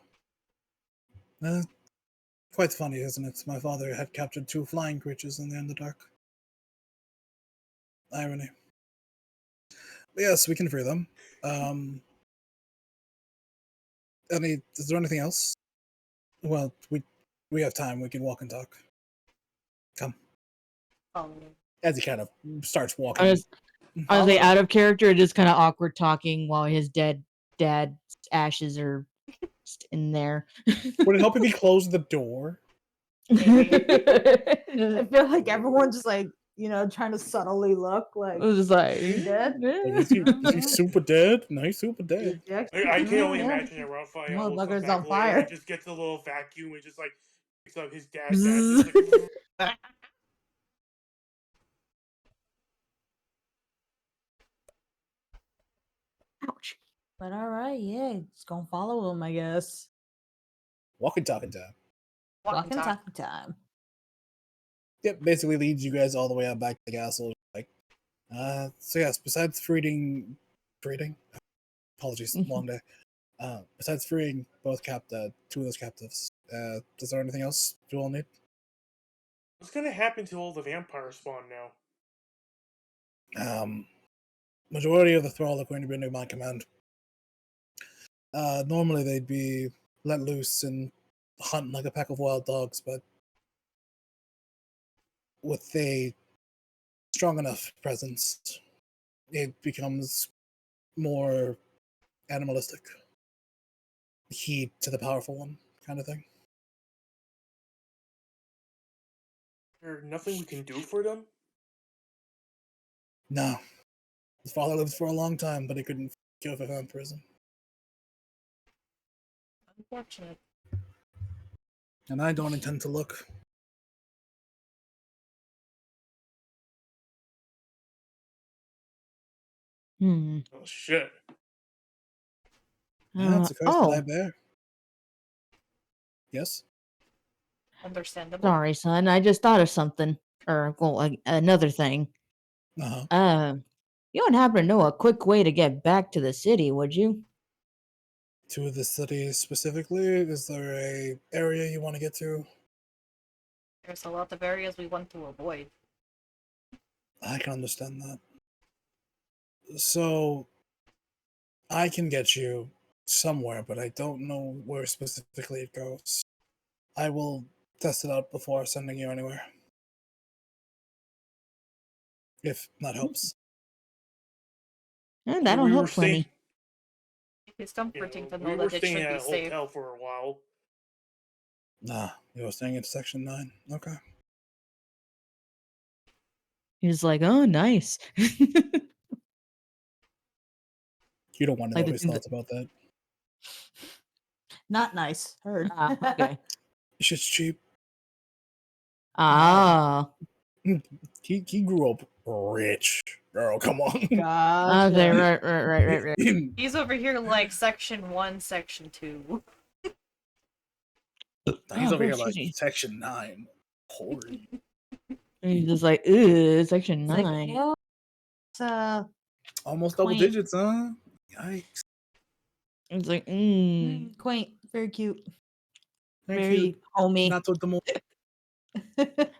Quite funny, isn't it? My father had captured 2 flying creatures in the Underdark. Irony. But yes, we can free them. Is there anything else? Well, we have time. We can walk and talk. Come. Oh, As he kind of starts I walking. was out of character, just kind of awkward talking while his dead dad's ashes are in there. Would it help if he closed the door? I feel like everyone's just like, trying to subtly look like, I was just like, "You dead? Like, is he super dead? No, he's super dead. I can only Yeah. imagine that Raphael will come Motherfucker's back on later fire. and just gets a little vacuum and just like picks up his dad's ashes. Like, Ouch. But all right, yeah, it's gonna follow him, I guess. Walking talking time. walking talk. Talking time. Yep, basically leads you guys all the way out back to the castle. Like, so yes, besides freeing, apologies, long day. Besides freeing both 2 of those captives, is there anything else you all need? what's gonna happen to all the vampires spawn now? Majority of the thrall are going to be under my command. Normally they'd be let loose and hunt like a pack of wild dogs, but with a strong enough presence, it becomes more animalistic. Heed to the powerful one, kind of thing. There's nothing we can do for them? No. His father lived for a long time, but he couldn't kill for vampirism. Unfortunate. And I don't intend to look. Hmm. Oh shit. That's a curse that I Oh, bear. Yes? Understandable. sorry, son. I just thought of something. Or, well, another thing. Uh-huh. You don't happen to know a quick way to get back to the city, would you? To the city specifically? Is there a area you want to get to? There's a lot of areas we want to avoid. I can understand that. So, I can get you somewhere, but I don't know where specifically it goes. I will test it out before sending you anywhere. If that helps. That'll We were help plenty. staying- It's comforting to we know were that it staying should at be a safe. hotel for a while. Nah, you were staying in Section 9. Okay. He's like, oh, nice. You don't want to Like know the his thing thoughts about that. Not nice. Heard. Okay. Shit's cheap. Ah. He grew up rich. Girl, come on. Gotcha. Okay, right. He's over here like section 1, section 2. He's Oh, over here excuse like me. Section 9. Holy. He's just like, ooh, section It's like, 9. yeah, it's Almost double Quaint. digits, huh? Yikes. It's like, quaint, very cute, Thank very you. homey. Not to the more.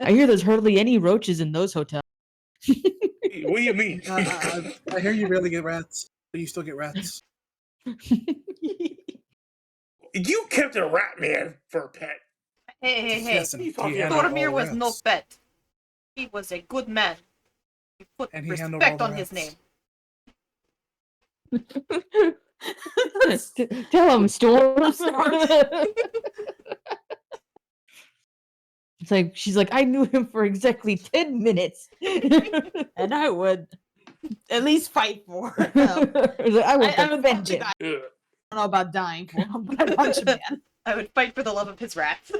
I hear there's hardly any roaches in those hotels. What do you mean? I hear you rarely get rats, but you still get rats. You kept a rat man for a pet. Hey. Yes, and He's he talking handled about all Boromir the was no rats. pet. He was a good man. He put And he handled all respect the on his rats. name. Tell him, Storms. It's like she's like, I knew him for exactly 10 minutes. And I would at least fight for him. It's like, I will I would defend punch a him. guy. Ugh. I don't know about dying for him, but I'd punch a man. I would fight for the love of his rats.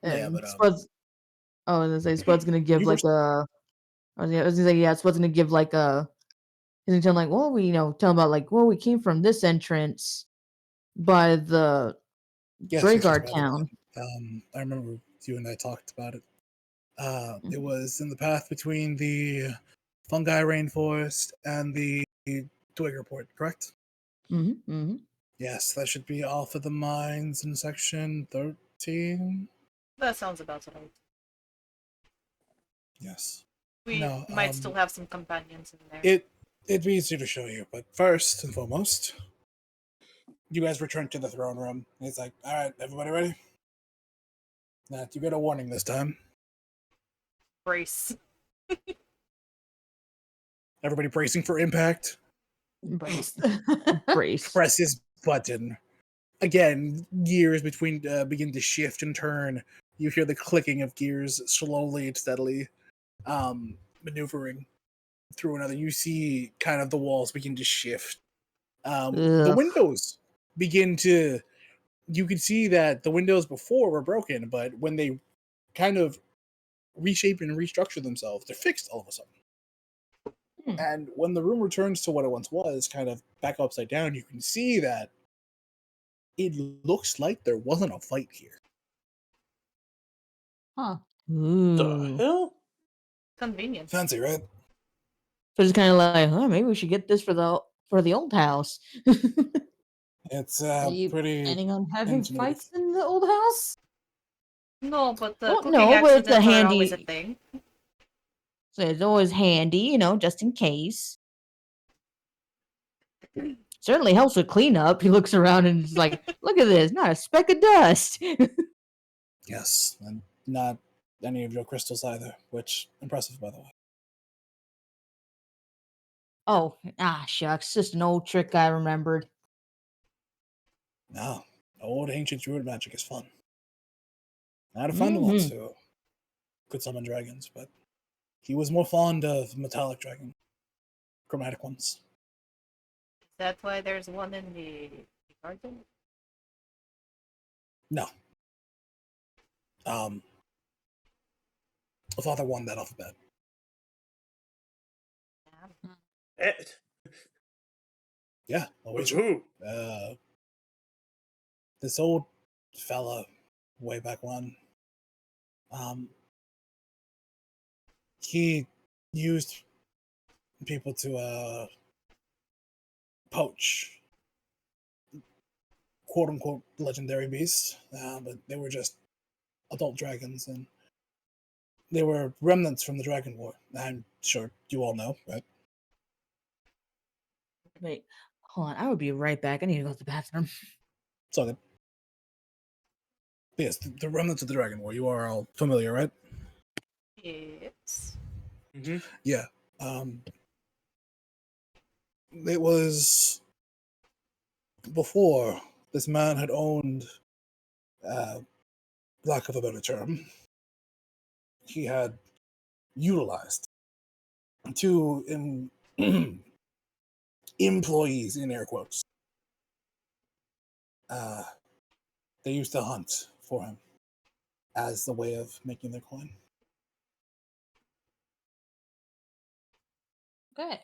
Yeah, And but, Spud's. Oh, I was gonna say Spud's gonna give You were- like a. I was gonna say yeah, Spud's gonna give like a. He's gonna tell him like, well, we tell him about like, well, we came from this entrance by the yes, Draygard by the town. way, I remember you and I talked about it. It was in the path between the fungi rainforest and the twig report, correct? Mm-hmm. Yes, that should be all for the mines in section 13. That sounds about right. Yes. We No, might still have some companions in there. It'd be easier to show you, but first and foremost, you guys return to the throne room. And he's like, all right, everybody ready? Nat, you get a warning this time. Brace. Everybody bracing for impact. Brace. Brace. Press his button. Again, gears between begin to shift and turn. You hear the clicking of gears slowly and steadily maneuvering through another. You see kind of the walls begin to shift. The Ugh. windows begin to. You can see that the windows before were broken, but when they kind of reshape and restructure themselves, they're fixed all of a sudden. And when the room returns to what it once was, kind of back upside down, you can see that it looks like there wasn't a fight here. Huh. The Ooh. hell? Convenient. Fancy, right? So it's kind of like, oh, maybe we should get this for the old house. It's Are you pretty. planning on having engineered. fights in the old house? No, but the Well, cooking no, but it's a accidents are always a handy- thing. So it's always handy, just in case. Certainly helps with cleanup. He looks around and is like, look at this, not a speck of dust. Yes, and not any of your crystals either, which impressive, by the way. Oh, shucks, just an old trick I remembered. No, old ancient druid magic is fun. I had a friend once who could summon dragons, but he was more fond of metallic dragon, chromatic ones. Is that why there's one in the garden? No. The father won that off the bat. Ed. Yeah, always. With who? This old fella, way back when, he used people to poach quote unquote legendary beasts, but they were just adult dragons, and they were remnants from the Dragon War. I'm sure you all know, right? Wait, hold on. I will be right back. I need to go to the bathroom. So good. Yes, the remnants of the Dragon War. You are all familiar, right? Yes. Mm-hmm. Yeah. It was before this man had owned, lack of a better term, he had utilized two employees, in air quotes. They used to hunt for him as the way of making their coin. Okay.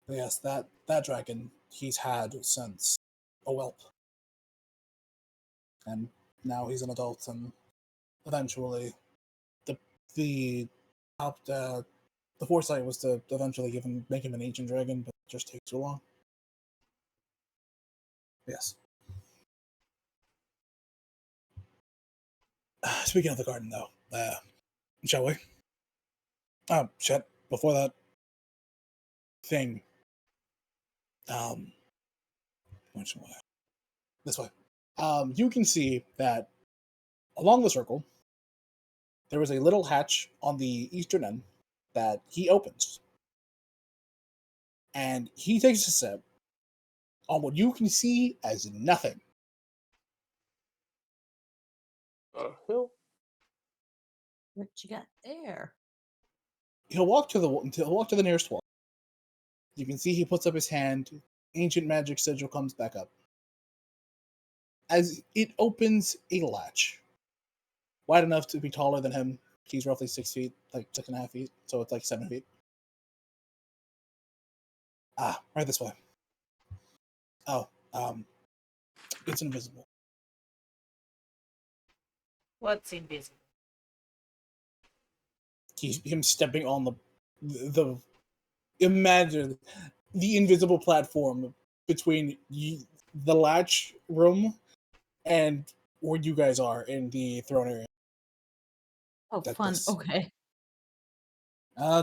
Yes, that dragon he's had since a whelp, and now he's an adult, and eventually, the the foresight was to eventually make him an ancient dragon, but it just takes too long. Yes. Speaking of the garden, though, shall we? Oh, shit. Before that thing, which way? This way. You can see that along the circle, there was a little hatch on the eastern end that he opens. And he takes a sip on what you can see as nothing. Hell? What you got there? He'll walk to the nearest wall. You can see he puts up his hand. Ancient magic sigil comes back up. As it opens a latch, wide enough to be taller than him. He's roughly 6 feet, like 6.5 feet, so it's like 7 feet. Right this way. Oh, it's invisible. What's invisible? Him stepping on the imagine the invisible platform between the latch room and where you guys are in the throne area. Oh, That fun. this- Okay.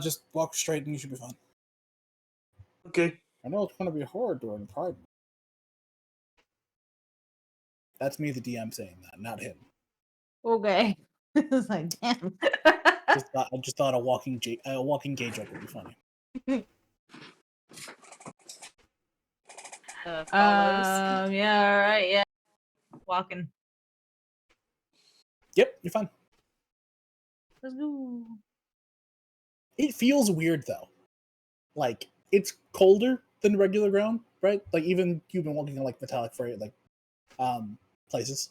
Just walk straight and you should be fine. Okay. I know it's going to be hard during Pride. That's me, the DM, saying that, not him. Okay. It's like, damn. I just thought a walking gay joke would be funny. Follows. Yeah, all right, yeah. Walking. Yep, you're fine. Let's go. It feels weird though. Like it's colder than regular ground, right? Like even you've been walking in like metallic freight, like places.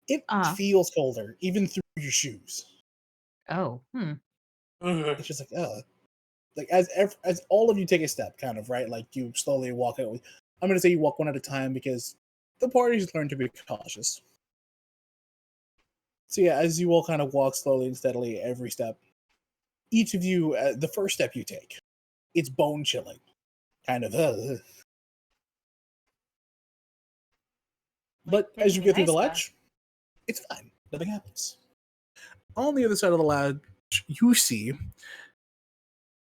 It feels colder, even through your shoes. Oh, It's just like as all of you take a step, kind of right. Like you slowly walk out. I'm gonna say you walk one at a time because the party's learned to be cautious. So yeah, as you all kind of walk slowly and steadily, every step, each of you, the first step you take, it's bone chilling, kind of. But as you get through the ledge, it's fine. Nothing happens. On the other side of the ledge, you see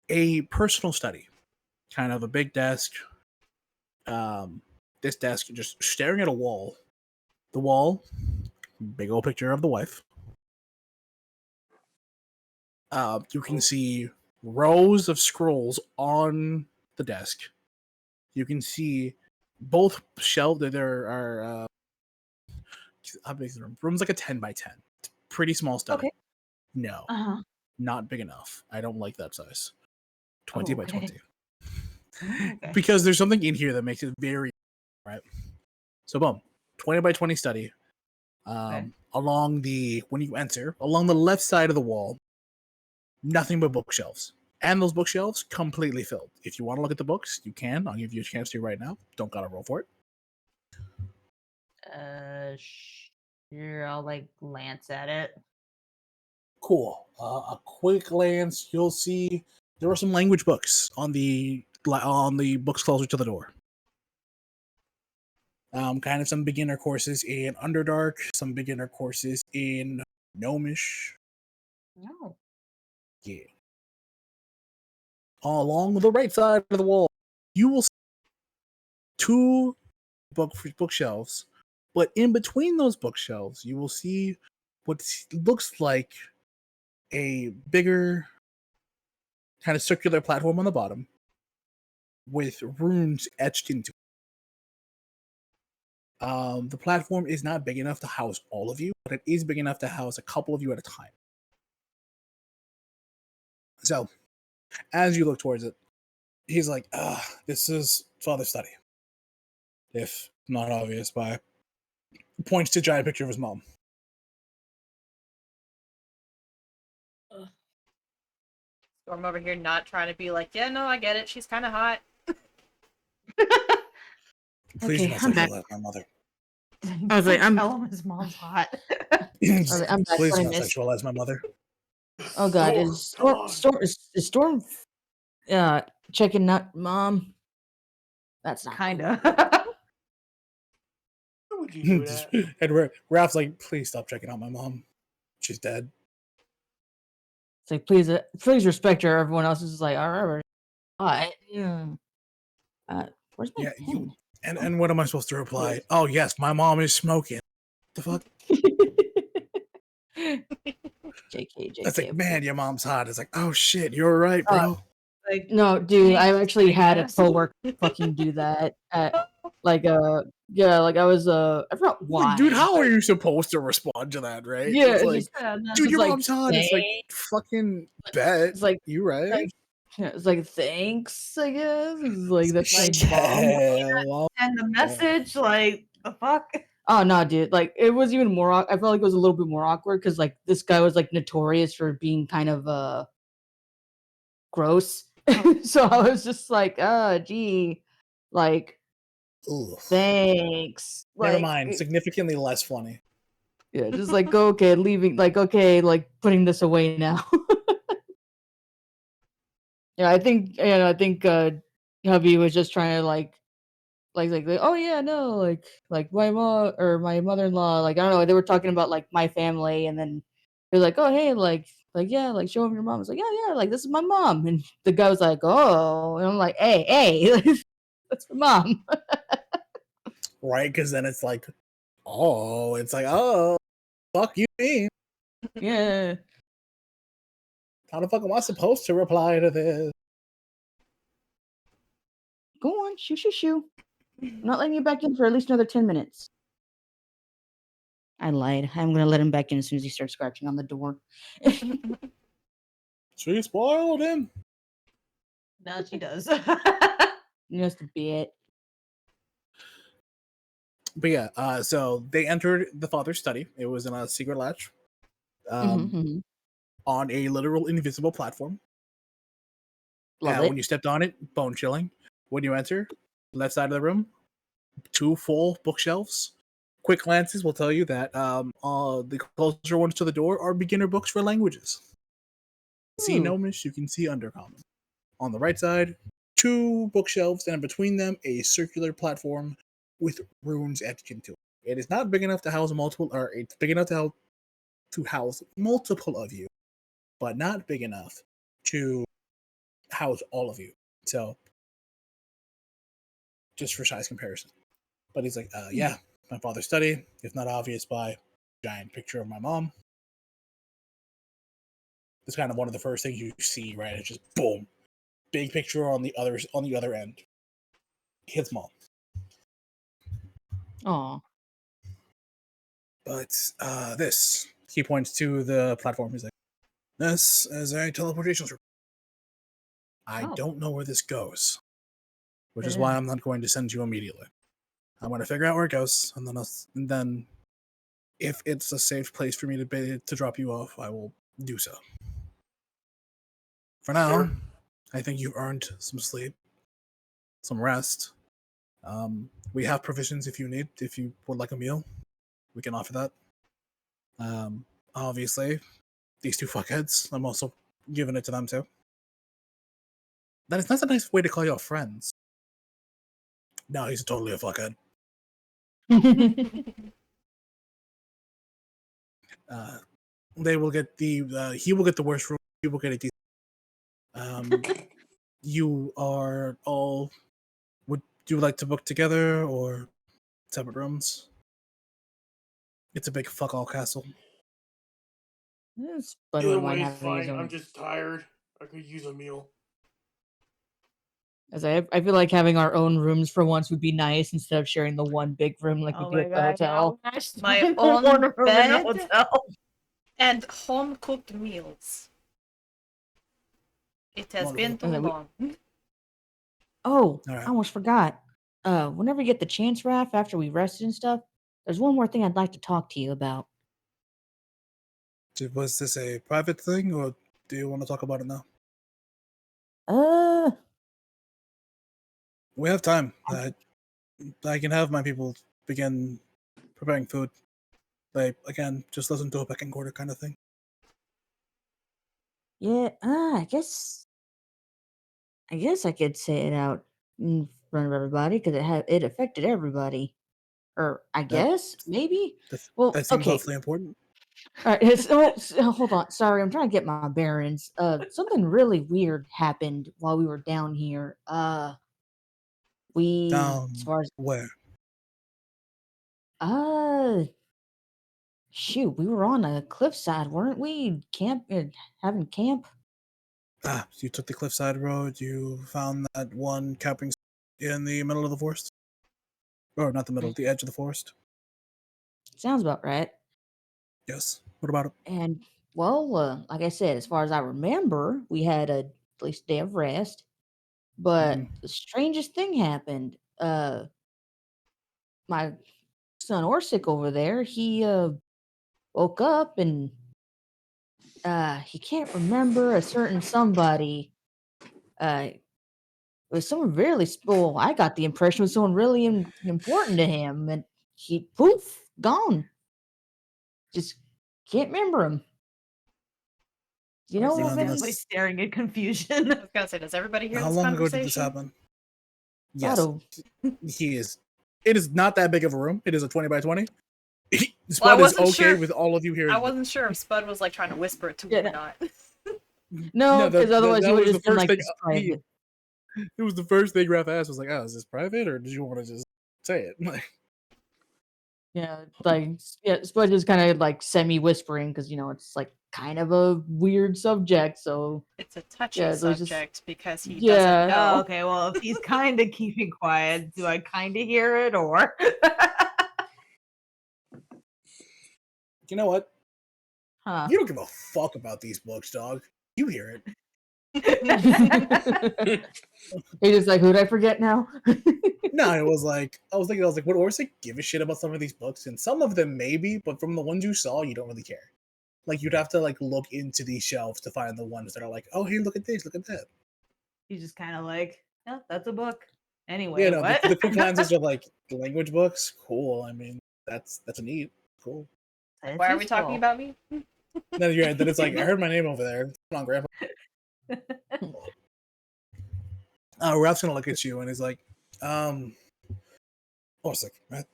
a personal study, kind of a big desk. This desk just staring at a wall. The wall, big old picture of the wife. You can see rows of scrolls on the desk. You can see both shelved. There are how big is the room? Room's like a 10 by 10. It's pretty small study. Okay. No, not big enough. I don't like that size. 20 by 20. Okay. Because there's something in here that makes it very right. So boom, 20 by 20 study. Along when you enter, along the left side of the wall, nothing but bookshelves. And those bookshelves completely filled. If you want to look at the books, you can. I'll give you a chance to right now. Don't gotta roll for it. Sure. I'll like glance at it. Cool. A quick glance, you'll see there are some language books on the books closer to the door. Kind of some beginner courses in Underdark, some beginner courses in Gnomish. No. Yeah. Along the right side of the wall, you will see two bookshelves, but in between those bookshelves, you will see what looks like a bigger kind of circular platform on the bottom with runes etched into it. The platform is not big enough to house all of you, but it is big enough to house a couple of you at a time. So, as you look towards it, he's like, this is Father's study. If not obvious by points to a giant picture of his mom. Storm over here not trying to be like, yeah, no, I get it. She's kind of hot. Please do not sexualize my mother. I was like, tell him his mom's hot. Please I'm back. do What I not missed. sexualize my mother. Oh god, is Storm checking out mom? That's not Kinda. Why would you do that? And Ralph's like, please stop checking out my mom. She's dead. It's like please respect her. Everyone else is like, all right, yeah. Where's my pen? And what am I supposed to reply? Oh yes, my mom is smoking. The fuck? JK. That's like, man, your mom's hot. It's like, oh shit, you're right, bro. Like, No, dude, I actually had a yes. coworker fucking do that at like I was I forgot why. Like, dude, how are you supposed to respond to that, right? Yeah, it's it's like, just, dude, your like, mom's hot. It's like, fucking bet. It's like you right. like, yeah, it's like thanks, I guess. It's like that's my mom. And the message, like, the fuck? Oh no, dude! Like it was even more. I felt like it was a little bit more awkward because like this guy was like notorious for being kind of gross. So I was just like, gee, like, Ugh. thanks. Never Like, mind. Significantly less funny. Yeah, just like okay, leaving. Like okay, like putting this away now. I think hubby was just trying to like oh yeah, no, like my mom or my mother-in-law, like I don't know, they were talking about like my family, and then they're like, oh hey, like yeah, like show him your mom. I was like, yeah, like this is my mom, and the guy was like, oh, and I'm like, hey, that's my mom. Right? Because then it's like, oh, fuck you, me. Yeah. How the fuck am I supposed to reply to this? Go on, shoo. I'm not letting you back in for at least another 10 minutes. I lied. I'm gonna let him back in as soon as he starts scratching on the door. She spoiled him. Now she does. Just a bit. But yeah, so they entered the father's study. It was in a secret latch. Mhm. On a literal invisible platform. Love When it. you stepped on it, bone chilling. When you enter, left side of the room, 2 full bookshelves. Quick glances will tell you that the closer ones to the door are beginner books for languages. See Ooh. Gnomish, you can see Undercommon. On the right side, 2 bookshelves, and between them, a circular platform with runes etched into it. It is not big enough to house multiple, or it's big enough to house multiple of you, but not big enough to house all of you. So, just for size comparison. But he's like, yeah, my father's study, if not obvious by giant picture of my mom. It's kind of one of the first things you see, right? It's just boom, big picture on the other end. His mom. Aw. But this, he points to the platform. He's like, this is a teleportation strip. I Oh. don't know where this goes, which is Yeah. why I'm not going to send you immediately. I'm going to figure out where it goes, and then if it's a safe place for me to drop you off, I will do so. For now, Sure. I think you've earned some sleep, some rest. We have provisions if you need. If you would like a meal, we can offer that. Obviously, these 2 fuckheads, I'm also giving it to them too. That's a nice way to call your friends. No, he's totally a fuckhead. They will get he will get the worst room. You will get a decent. You are all. Would you like to book together or separate rooms? It's a big fuck all castle. Spud Either wouldn't mind way, having his fine. I'm own. just tired. I could use a meal. As I feel like having our own rooms for once would be nice instead of sharing the one big room like we do at the hotel. My own own room in bed? the hotel. And home cooked meals. It has been too Wonderful. long. Oh, All right. I almost forgot. Whenever you get the chance, Raph, after we rested and stuff, there's one more thing I'd like to talk to you about. Was this a private thing, or do you want to talk about it now? Uh, We have time. I can have my people begin preparing food. They, again, just listen to a pecking order kind of thing. yeah, I guess I could say it out in front of everybody because it affected everybody. Or I That guess maybe. that, Well, that seems okay. awfully important. All right. Hold on. Sorry, I'm trying to get my bearings. Something really weird happened while we were down here. As Down far as where? uh, shoot, we were on a cliffside, weren't we? Having camp. So you took the cliffside road. You found that one camping in the middle of the forest, or not the middle, the edge of the forest. Sounds about right. Yes. What about it? And well, like I said, as far as I remember, we had at least a day of rest. But the strangest thing happened. My son Orsic over there, he woke up and he can't remember a certain somebody. It was someone really well, I got the impression it was someone really important to him, and he poof gone. Just can't remember him. You Or know, seems None like less- Everybody's staring in confusion. I was gonna say, does everybody hear How this long ago conversation? did this happen? Yes, Auto. he is. It is not that big of a room. It is a 20 by 20. Well, I Spud is wasn't okay sure- with all of you hearing. I it. wasn't sure if Spud was like trying to whisper it to me Yeah, or no. not. No, because otherwise that you would was have the just been first like, thing. "This is private." It was the first thing Raph asked. Was like, "Oh, is this private, or did you want to just say it?" Like, Yeah, like Spud just kind of like semi-whispering because it's like kind of a weird subject. So It's a touchy Yeah, so it's just- subject because he Yeah. doesn't know. Oh, okay, well, if he's kind of keeping quiet, do I kind of hear it or? you know what? Huh. You don't give a fuck about these books, dog. You hear it. He's just like, who did I forget now? No, it was like I was thinking. I was like, would Orsic give a shit about some of these books? And some of them maybe, but from the ones you saw, you don't really care. Like you'd have to like look into these shelves to find the ones that are like, oh, hey, look at this, look at that. He's just kind of like, oh, that's a book. Anyway, Yeah, no, what? the quick glances are like language books. Cool. I mean, that's a neat. Cool. That's Why are we talking useful. about me? Then you're right. Then it's like I heard my name over there. Come on, Grandpa. Ralph's gonna look at you and he's like, Orsic, right?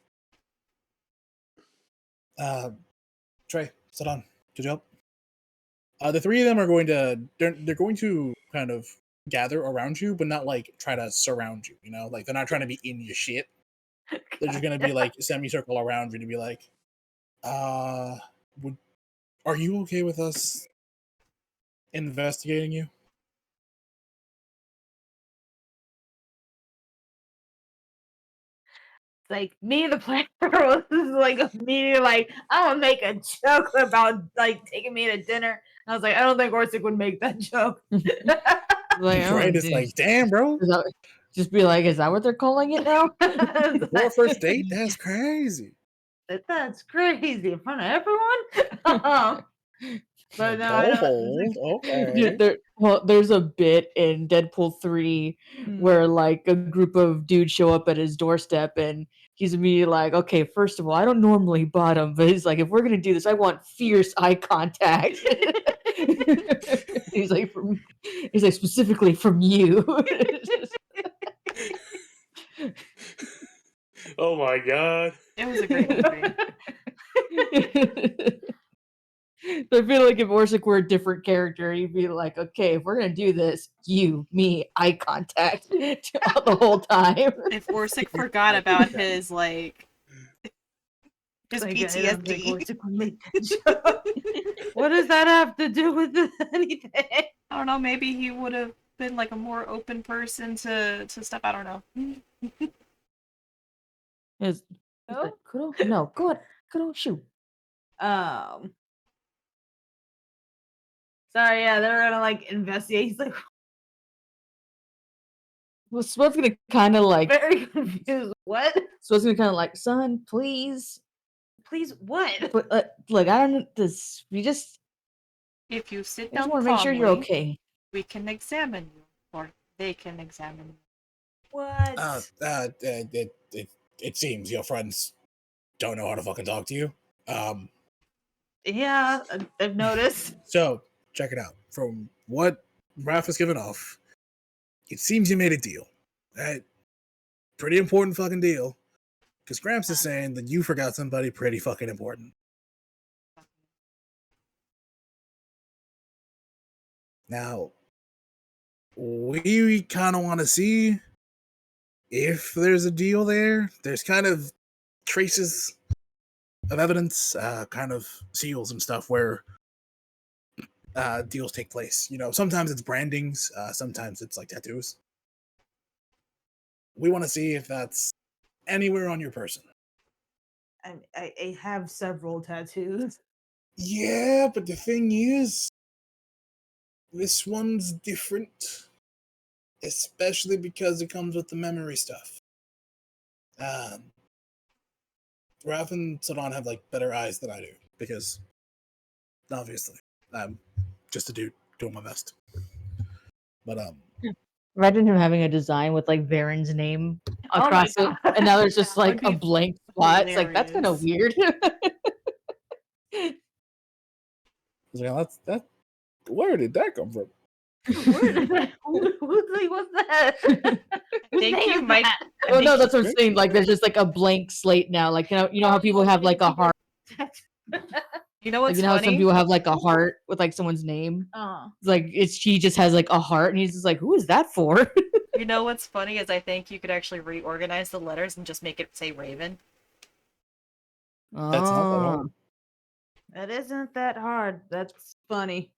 Trey, sit on. Good job. The three of them are going to they're going to kind of gather around you, but not like try to surround you. You know, like they're not trying to be in your shit. They're just gonna be like semicircle around you to be like, are you okay with us investigating you? Like me, the planner was like immediately like, I'm gonna make a joke about like taking me to dinner. I was like, I don't think Orsic would make that joke. Like, oh, Right? It's dude. like, damn, bro. Just be like, is that what they're calling it now? For a first date? That's crazy. That's crazy in front of everyone. But no, I don't. Bold. Okay. There's a bit in Deadpool 3 where like a group of dudes show up at his doorstep and he's immediately like, okay, first of all, I don't normally bottom, but he's like, if we're gonna do this, I want fierce eye contact. he's like, specifically from you. Oh my god. It was a great movie. So I feel like if Orsic were a different character, he'd be like, okay, if we're gonna do this, you, me, eye contact the whole time. If Orsic forgot about his like his Like, I don't think PTSD. Orsic would make that joke. What does that have to do with anything? I don't know, maybe he would have been like a more open person to stuff. I don't know. Is No? that Kudo? No, go ahead. Kudo, shoot. Sorry, yeah, they're gonna like investigate. He's like Well, Spud's gonna kind of like, very confused. What? Spud's gonna kind of like, son, please. Please, what? But like, I don't know this. We just, If you sit I just down want to make sure you're calmly, okay. we can examine you, or they can examine you. What? It seems your friends don't know how to fucking talk to you. Yeah, I've noticed. So check it out. From what Raph has given off, it seems you made a deal. Right? Pretty important fucking deal. Because Gramps is saying that you forgot somebody pretty fucking important. Now, we kind of want to see if there's a deal there. There's kind of traces of evidence, kind of seals and stuff where deals take place. You know, sometimes it's brandings, sometimes it's like tattoos. We want to see if that's anywhere on your person. I have several tattoos. Yeah, but the thing is, this one's different, especially because it comes with the memory stuff. Raph and Sadan have like better eyes than I do because, obviously, I'm just a dude doing my best. But Imagine him having a design with like Varen's name Oh my across it, God. and now there's just That like would a be blank spot. It's like that's kind of weird. that. Where did that come from? Where did that? Who's like, what's that? think you might. I Oh no, think that's what I'm saying. Like, there's just like a blank slate now. Like, you know how people have like a heart. you know Like, what's you know how some funny? people have like a heart with like someone's name. Oh. It's like she just has like a heart, and he's just like, who is that for? You know what's funny is I think you could actually reorganize the letters and just make it say Raven. That's not that hard. That isn't that hard. That's funny.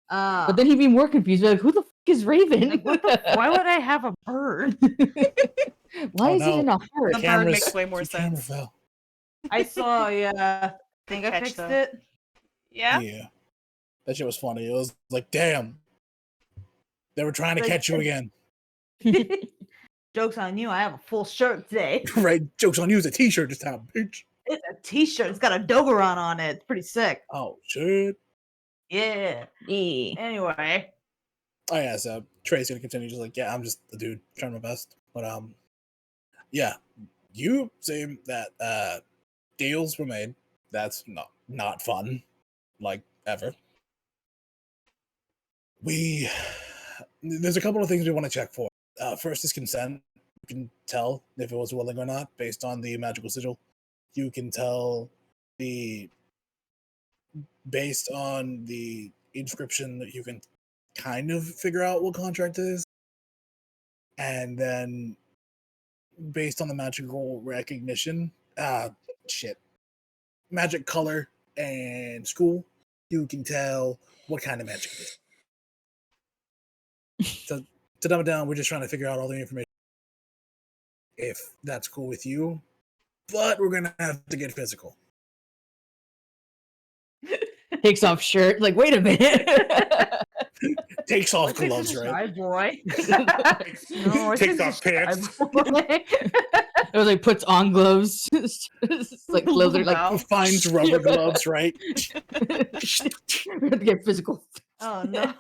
But then he'd be more confused. Like, who the fuck is Raven? Like, what the why would I have a bird? Why Oh, is it no. in a heart? The bird makes way more the camera sense. fell. I saw, yeah. Think I Catch fixed that. it? Yeah. Yeah. That shit was funny. It was like, damn. They were trying to Like- catch you again. Joke's on you, I have a full shirt today. Right? Joke's on you. It's a t-shirt this time, bitch. It's a t-shirt. It's got a Dogeron on it. It's pretty sick. Oh, shit. Yeah. Yeah. Anyway. Oh, yeah, so Trey's gonna continue just like, yeah, I'm just the dude trying my best. But, yeah. You seem that, deals were made. That's not fun. Like, ever. There's a couple of things we want to check for. First is consent. You can tell if it was willing or not based on the magical sigil. You can tell based on the inscription that you can kind of figure out what contract it is. And then based on the magical recognition, magic color and school, you can tell what kind of magic it is. So to dumb it down, we're just trying to figure out all the information. If that's cool with you, but we're gonna have to get physical. Takes off shirt. Like, wait a minute. Takes off What's this gloves, a right? shy boy? No, what's takes this a off shy pants. boy? It was like puts on gloves. It's like gloves are like Wow. Finds rubber gloves, right? we have to get physical. Oh no.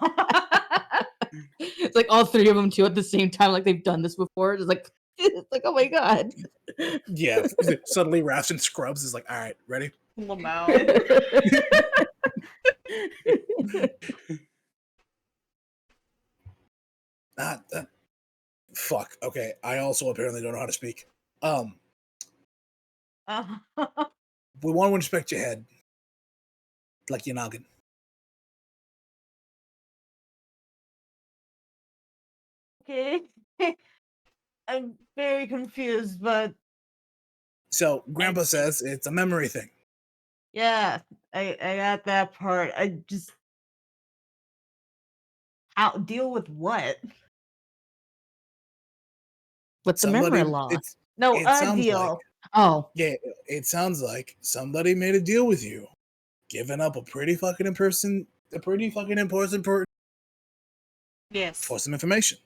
It's like all three of them too at the same time, like they've done this before. It's like oh my god. Yeah. Suddenly, Raps and Scrubs is like, all right, ready? Lamau. Fuck. Okay. I also apparently don't know how to speak. We want to inspect your head, like your noggin. Okay. I'm very confused, but So Grandpa says it's a memory thing. yeah, I got that part. I just how deal with what? What's the memory law? No, It a sounds deal. like- Oh, Yeah, it sounds like somebody made a deal with you, giving up a pretty fucking important Yes. for some information.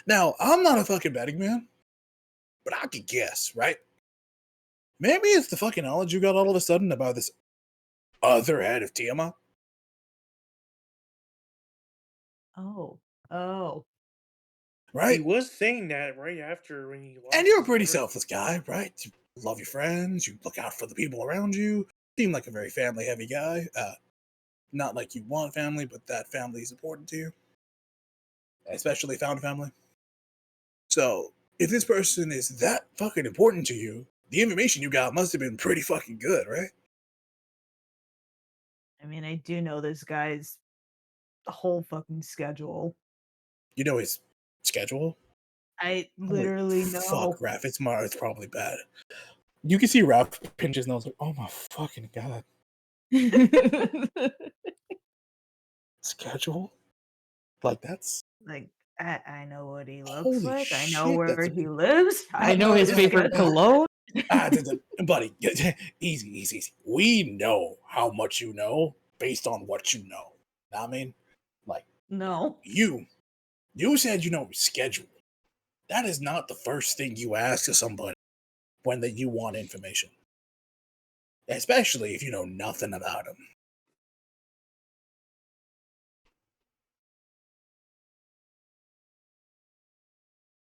Now, I'm not a fucking betting man, but I could guess, right? Maybe it's the fucking knowledge you got all of a sudden about this other head of Tiamat. Oh. He Right? was saying that right after when he lost And you're a his pretty bird. selfless guy, right? You love your friends, you look out for the people around you. Seem like a very family heavy guy. Not like you want family, but that family is important to you. Especially found family. So, if this person is that fucking important to you, the information you got must have been pretty fucking good, right? I mean, I do know this guy's whole fucking schedule. You know his schedule? I I'm like, literally know. Fuck, Raph. It's probably bad. You can see Raph pinch his nose like, oh my fucking god. Schedule? Like, that's... Like, I know what he looks Holy like. I know shit, where that's- he lives. I know his favorite cologne. Buddy, easy. We know how much you know based on what you know. I mean, like, No. you said you know his schedule. That is not the first thing you ask of somebody when you want information. Especially if you know nothing about him.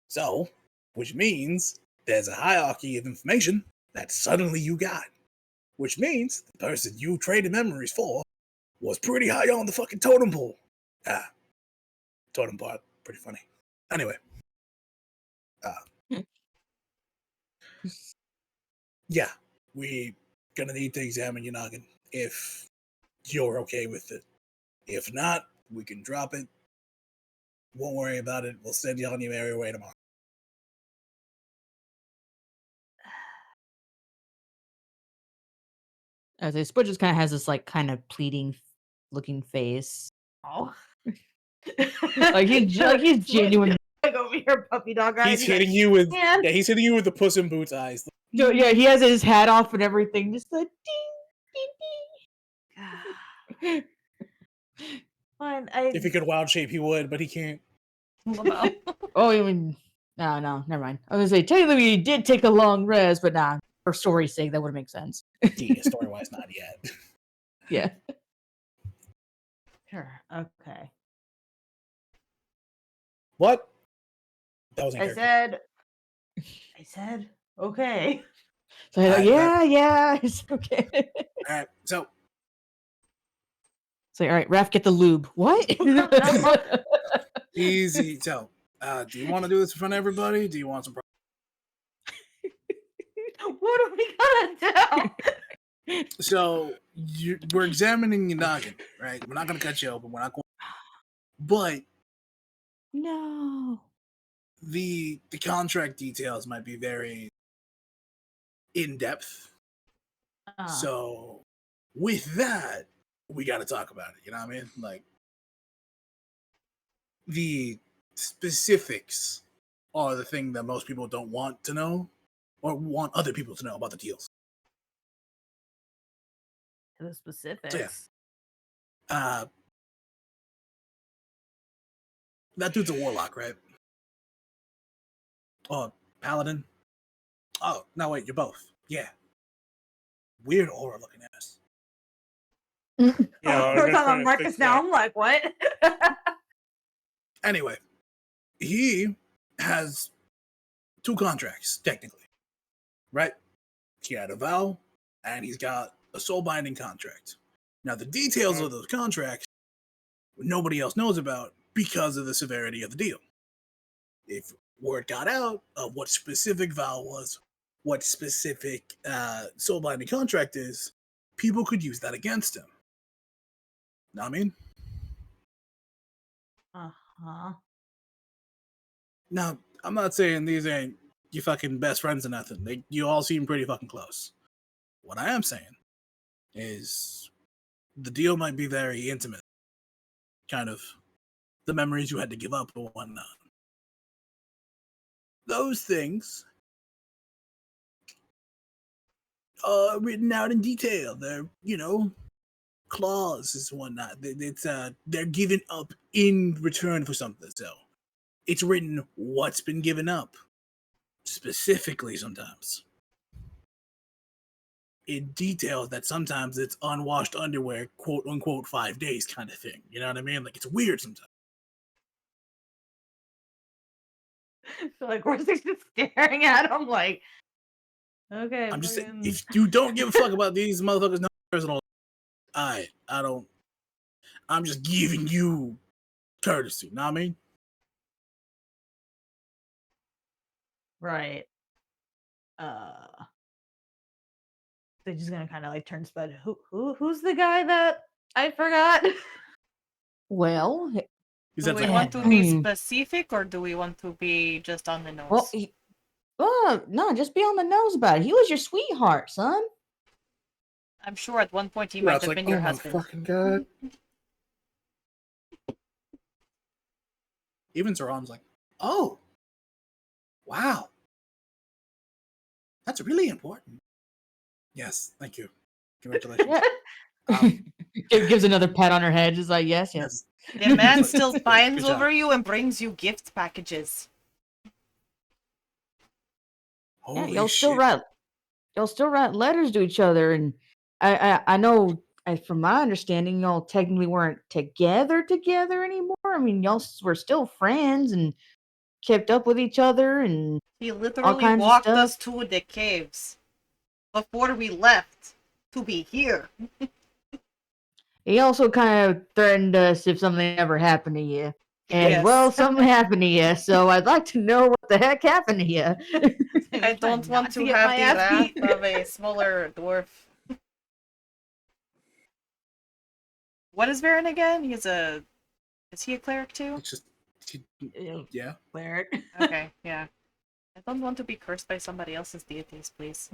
So, which means there's a hierarchy of information that suddenly you got. Which means the person you traded memories for was pretty high on the fucking totem pole. Totem part, pretty funny. Anyway, Yeah, we gonna need to examine your noggin if you're okay with it. If not, we can drop it. Won't worry about it. We'll send you on your merry way tomorrow. As I Spud just kind of has this like kind of pleading looking face. Oh. Like he's genuine. Like over here, puppy dog eyes. He's hitting you with "Man." yeah, he's hitting you with the Puss in Boots eyes. So, yeah, he has his hat off and everything, just like ding, Fine, If he could wild shape, he would, but he can't. Wow. Oh, I mean, no, never mind. I was gonna say technically he did take a long rest, but nah, for story's sake, that would make sense. Yeah, story wise, not yet. Yeah. Sure. Okay. What? That was I said, okay. So he's like, Alright, yeah, it's okay. All right, so It's like, all right, Raph, get the lube. What? easy. So, do you want to do this in front of everybody? Do you want some? What are we gonna do? So we're examining your noggin, right? We're not going to cut you open. We're not going. But No. the contract details might be very in depth. So with that, we got to talk about it. You know what I mean? Like the specifics are the thing that most people don't want to know or want other people to know about the deals. The specifics. That dude's a warlock, right? Oh, paladin. Oh, no, wait, you're both. Yeah. Weird aura looking ass. Yeah, I was First gonna time I'm try to writing fix this down, I'm like, what? Anyway, he has 2 contracts, technically. Right? He had a vow, and he's got a soul binding contract. Now, the details of those contracts, nobody else knows about because of the severity of the deal. If word got out of what specific vow was, what specific soul binding contract is, people could use that against him. Know what I mean? Uh-huh. Now, I'm not saying these ain't your fucking best friends or nothing. You all seem pretty fucking close. What I am saying is the deal might be very intimate. Kind of the memories you had to give up or whatnot. Those things are written out in detail. They're, clauses and whatnot. They're given up in return for something. So it's written what's been given up. Specifically sometimes. In details that sometimes it's unwashed underwear, quote unquote, 5 days kind of thing. You know what I mean? Like it's weird sometimes. So like we're just staring at him like, okay. I'm just saying, fucking- if you don't give a fuck about these motherfuckers, no personal, I don't. I'm just giving you courtesy. Know what I mean? Right. They're just gonna kind of like turn Spud. Who's the guy that I forgot? Well, He Do said we like, want to be specific or do we want to be just on the nose? no, just be on the nose about it. He was your sweetheart, son. I'm sure at one point he might have been your husband. fucking god. Even Zoran's like, oh, wow. That's really important. Yes, thank you. Congratulations. It gives another pat on her head, just like, yes. The man still Good pines job. over you and brings you gift packages. Yeah, Holy y'all still shit. write letters to each other, and I know from my understanding, y'all technically weren't together anymore. I mean, y'all were still friends and kept up with each other, and He all literally kinds of walked stuff. us to the caves before we left to be here. He also kind of threatened us if something ever happened to you. And well, Yes. something happened to you, so I'd like to know what the heck happened to you. I don't want to get have my the ass wrath beat. of a smaller dwarf. What is Varen again? Is he a cleric too? It's just, Ew, yeah. Cleric. Okay, yeah. I don't want to be cursed by somebody else's deities, please.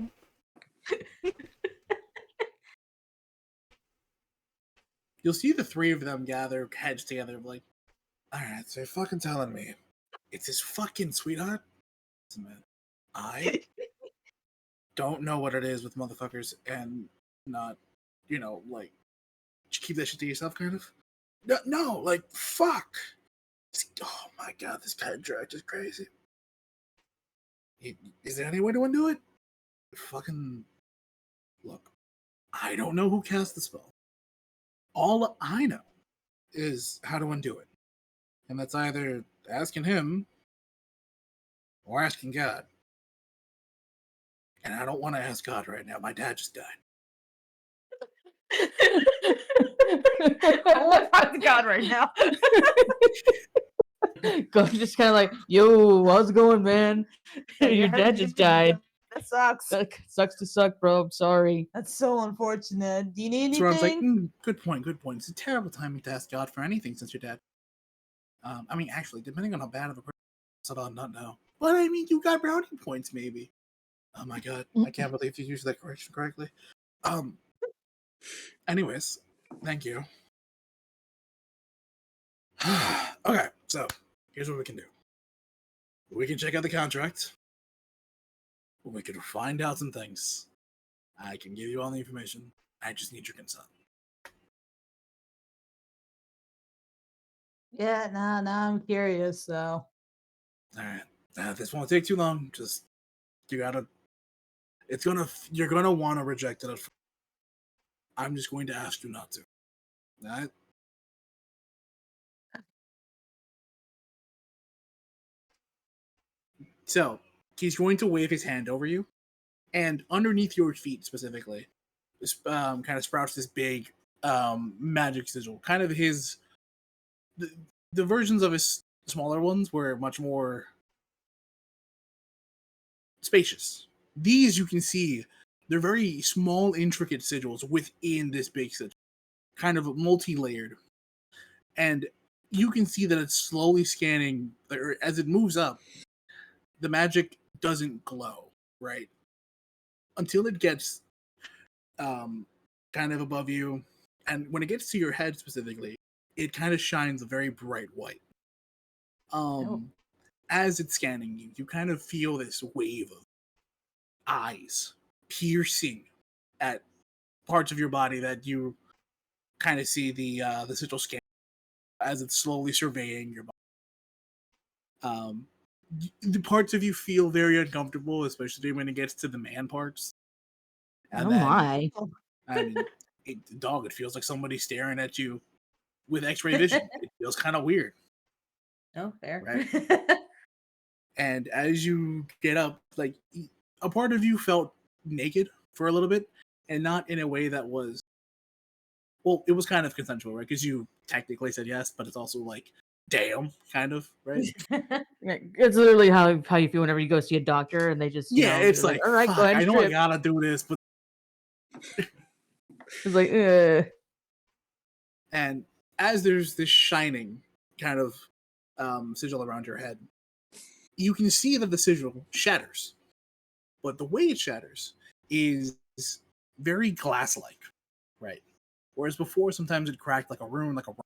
You'll see the three of them gather heads together, like, alright, so you're fucking telling me it's his fucking sweetheart? Listen, man, I don't know what it is with motherfuckers and not, like, keep that shit to yourself, kind of. No, like, fuck. Oh my god, this contract is crazy. Is there any way to undo it? Fucking look, I don't know who cast the spell. All I know is how to undo it. And that's either asking him or asking God. And I don't want to ask God right now. My dad just died. I want to talk to God right now. God's just kind of like, yo, how's it going, man? Your dad just died. That sucks. Sucks to suck, bro. I'm sorry. That's so unfortunate. Do you need So I was like, anything? good point. It's a terrible timing to ask God for anything since your dad. I mean, actually, depending on how bad of a person, I'll not know. But I mean, you got brownie points, maybe. Oh my god, I can't believe you used that correction correctly. Anyways, thank you. Okay, so here's what we can do. We can check out the contract. We can find out some things. I can give you all the information. I just need your consent. Yeah, nah, I'm curious, so. Alright. This won't take too long. Just you're gonna want to reject it. I'm just going to ask you not to. Alright? So he's going to wave his hand over you, and underneath your feet specifically, kind of sprouts this big magic sigil. Kind of the versions of his smaller ones were much more spacious. These you can see, they're very small, intricate sigils within this big sigil, kind of multi-layered, and you can see that it's slowly scanning. As it moves up, the magic doesn't glow, right? Until it gets kind of above you, and when it gets to your head specifically, it kind of shines a very bright white. As it's scanning you, you kind of feel this wave of eyes piercing at parts of your body that you kind of see the sigil scan as it's slowly surveying your body. The parts of you feel very uncomfortable, especially when it gets to the man parts. And Oh my. I mean, it feels like somebody staring at you with X-ray vision. It feels kind of weird. Oh, fair. Right. And as you get up, like, a part of you felt naked for a little bit, and not in a way that was, well, it was kind of consensual, right? Because you technically said yes, but it's also like, damn, kind of, right? It's literally how you feel whenever you go see a doctor and they just It's they're like, all right, fuck, go ahead I and know I strip. gotta do this, but It's like, and as there's this shining kind of sigil around your head, you can see that the sigil shatters, but the way it shatters is very glass-like, right? Whereas before, sometimes it cracked like a rune, like a rock.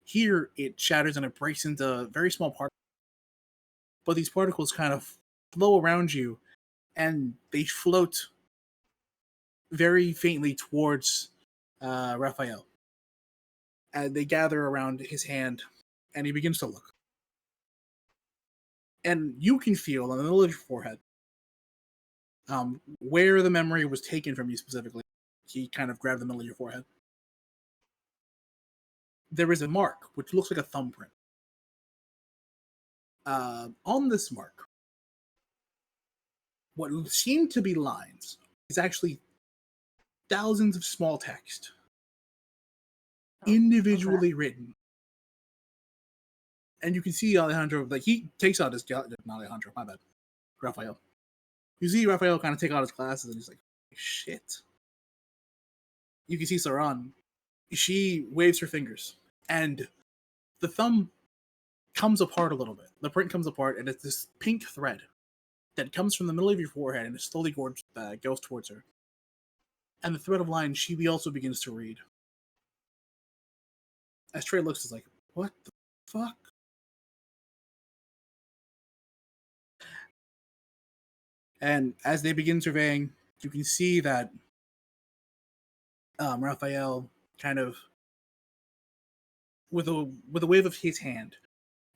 Here, it shatters and it breaks into very small particles. But these particles kind of flow around you, and they float very faintly towards Raphael. And they gather around his hand, and he begins to look. And you can feel on the middle of your forehead where the memory was taken from you specifically. He kind of grabbed the middle of your forehead. There is a mark, which looks like a thumbprint. On this mark, what seem to be lines is actually thousands of small text, individually written, And you can see Alejandro, like, he takes out his, not Alejandro, my bad, Raphael. You see Raphael kind of take out his glasses, and he's like, shit. You can see Saran. She waves her fingers, and the thumb comes apart a little bit. The print comes apart, and it's this pink thread that comes from the middle of your forehead, and it slowly goes towards her. And the thread of line, she also begins to read. As Trey looks, is like, what the fuck? And as they begin surveying, you can see that Raphael kind of, with a wave of his hand,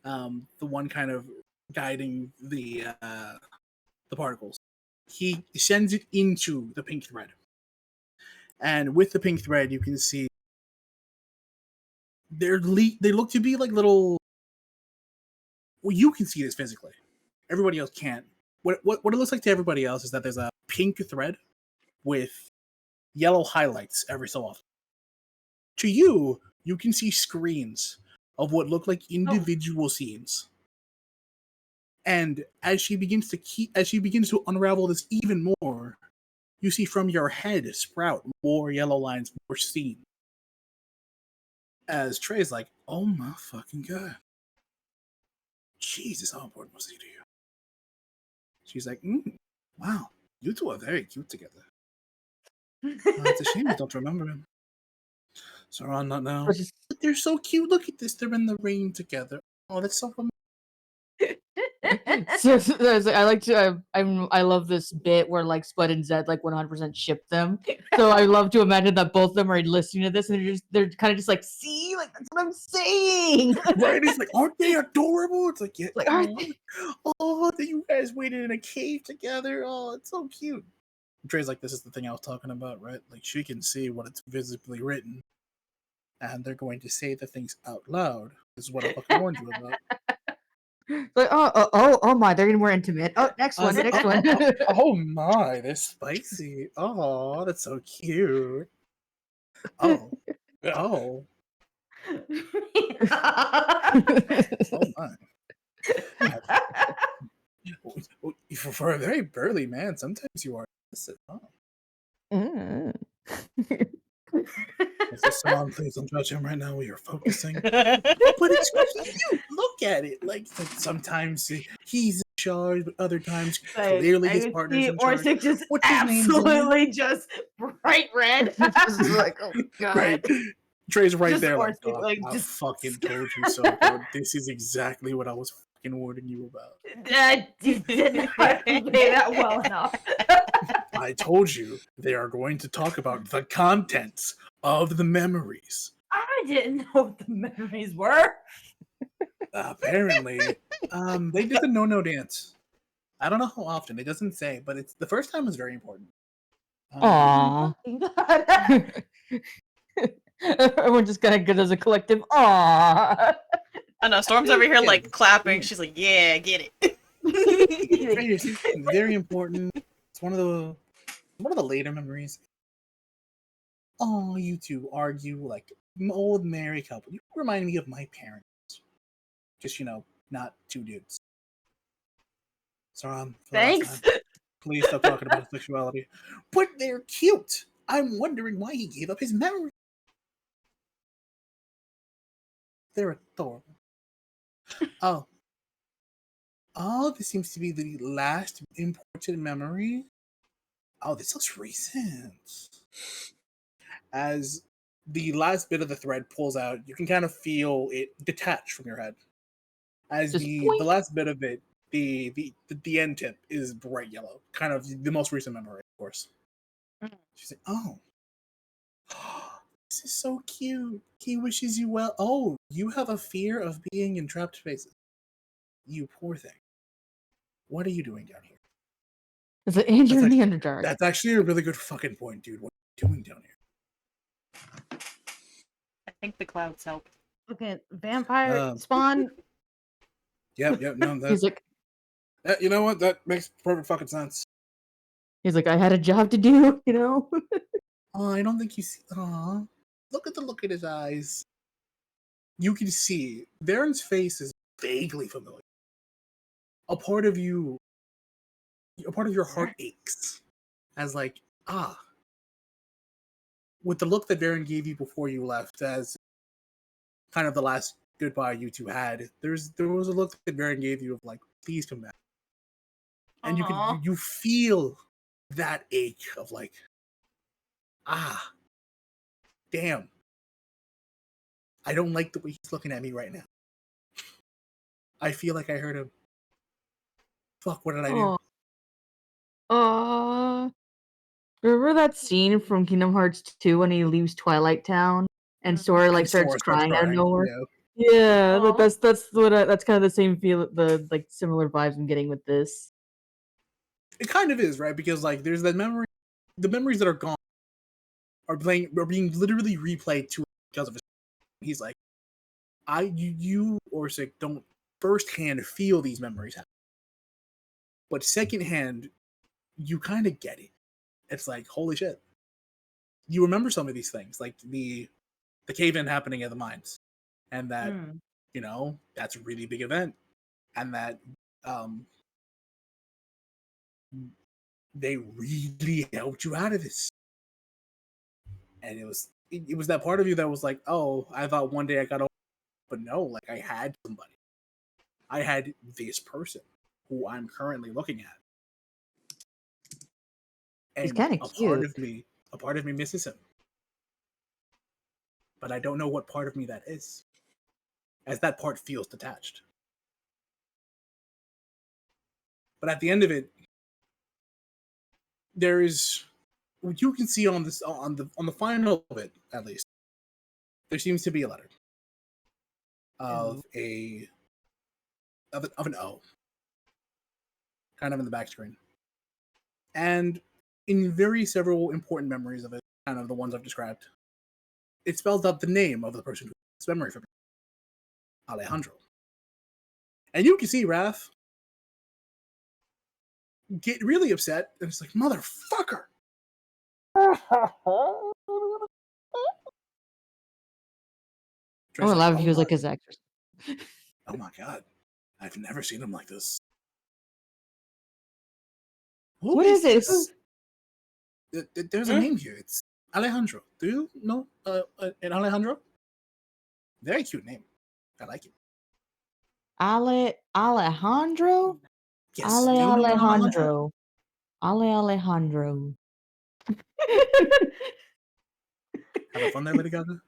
the one kind of guiding the particles, he sends it into the pink thread. And with the pink thread, you can see they look to be like little. Well, you can see this physically. Everybody else can't. What it looks like to everybody else is that there's a pink thread with yellow highlights every so often. To you, you can see screens of what look like individual scenes. And as she begins to unravel this even more, you see from your head sprout more yellow lines, more scenes. As Trey's like, oh my fucking god. Jesus, how important was he to you? She's like, wow, you two are very cute together. It's a shame I don't remember him. Saran, not now. But they're so cute. Look at this. They're in the rain together. Oh, that's so romantic. I love this bit where like Spud and Zed like 100% ship them. So I love to imagine that both of them are listening to this and they're kind of just like, see, like that's what I'm saying. Right? It's like, aren't they adorable? It's like, yeah, Like, aren't they? Oh, that you guys waited in a cave together. Oh, it's so cute. And Trey's like, this is the thing I was talking about, right? Like she can see what it's visibly written, and they're going to say the things out loud. This is what I fucking warned you about. Like, oh my, they're getting more intimate. Oh, next one. Oh my, they're spicy. Oh, that's so cute. Oh my. For a very burly man, sometimes you are. Saran, please don't judge him right now. We are focusing. But it's cute. Look at it. Like sometimes he's in charge, but other times clearly his partner's in charge. Orsic just What's his name, absolutely just bright red. Just like, oh god. Right. Trey's right Just there. Like, Orsic, like, I just fucking told you so. Bro. This is exactly what I was fucking warning you about. You did not convey that well enough. I told you they are going to talk about the contents of the memories. I didn't know what the memories were. Apparently, they did the no dance. I don't know how often. It doesn't say, but it's the first time was very important. Aww. Everyone just kind of good as a collective. Aww. I know Storm's over here like clapping. She's like, "Yeah, get it." It's very important. It's one of the later memories. Oh, you two argue like an old married couple. You remind me of my parents. Just not two dudes. So Thanks. Please stop talking about sexuality. But they're cute. I'm wondering why he gave up his memory. They're adorable. Oh, this seems to be the last important memory. Oh, this looks recent. As the last bit of the thread pulls out, you can kind of feel it detach from your head. As the last bit of it, the end tip is bright yellow, kind of the most recent memory, of course. She's like, oh, this is so cute. He wishes you well. Oh, you have a fear of being in trapped spaces. You poor thing. What are you doing down here? Is it Andrew in the Underdark? That's actually a really good fucking point, dude. What are you doing down here? I think the clouds help. Okay, vampire spawn. Yep. No, He's like, you know what? That makes perfect fucking sense. he's like, I had a job to do, Oh, I don't think you see. Look at the look in his eyes. You can see Varen's face is vaguely familiar. A part of you, a part of your heart aches as like, with the look that Baron gave you before you left as kind of the last goodbye you two had, there was a look that Baron gave you of like, please come back. And you feel that ache of like, damn. I don't like the way he's looking at me right now. I feel like I heard him. Fuck, what did I do? Remember that scene from Kingdom Hearts 2 when he leaves Twilight Town and Sora like starts crying out of nowhere? Yeah, that's that's kind of the same feel, the like similar vibes I'm getting with this. It kind of is, right? Because like there's that memory, the memories that are gone are being literally replayed to because of his. He's like, you Orsic don't firsthand feel these memories happen, but secondhand, you kind of get it. It's like, holy shit, you remember some of these things, like the cave-in happening at the mines, and that that's a really big event, and that they really helped you out of this. And it was that part of you that was like, oh, I thought one day I got over, but no, like I had somebody. I had this person who I'm currently looking at. And he's kind of cute. A part of me misses him. But I don't know what part of me that is, as that part feels detached. But at the end of it, there is, you can see on the final of it, at least, there seems to be a letter of an O, kind of in the back screen, and in very several important memories of it, kind of the ones I've described, it spells out the name of the person who has memory for me, Alejandro. And you can see Raph get really upset, and it's like, motherfucker. I'm gonna laugh if he was like his actress. Oh my god, I've never seen him like this. What is this? There's a name here. It's Alejandro. Do you know an Alejandro? Very cute name. I like it. Alejandro? Yes. Do you know an Alejandro? Alejandro. Having fun there, Lady Gaga?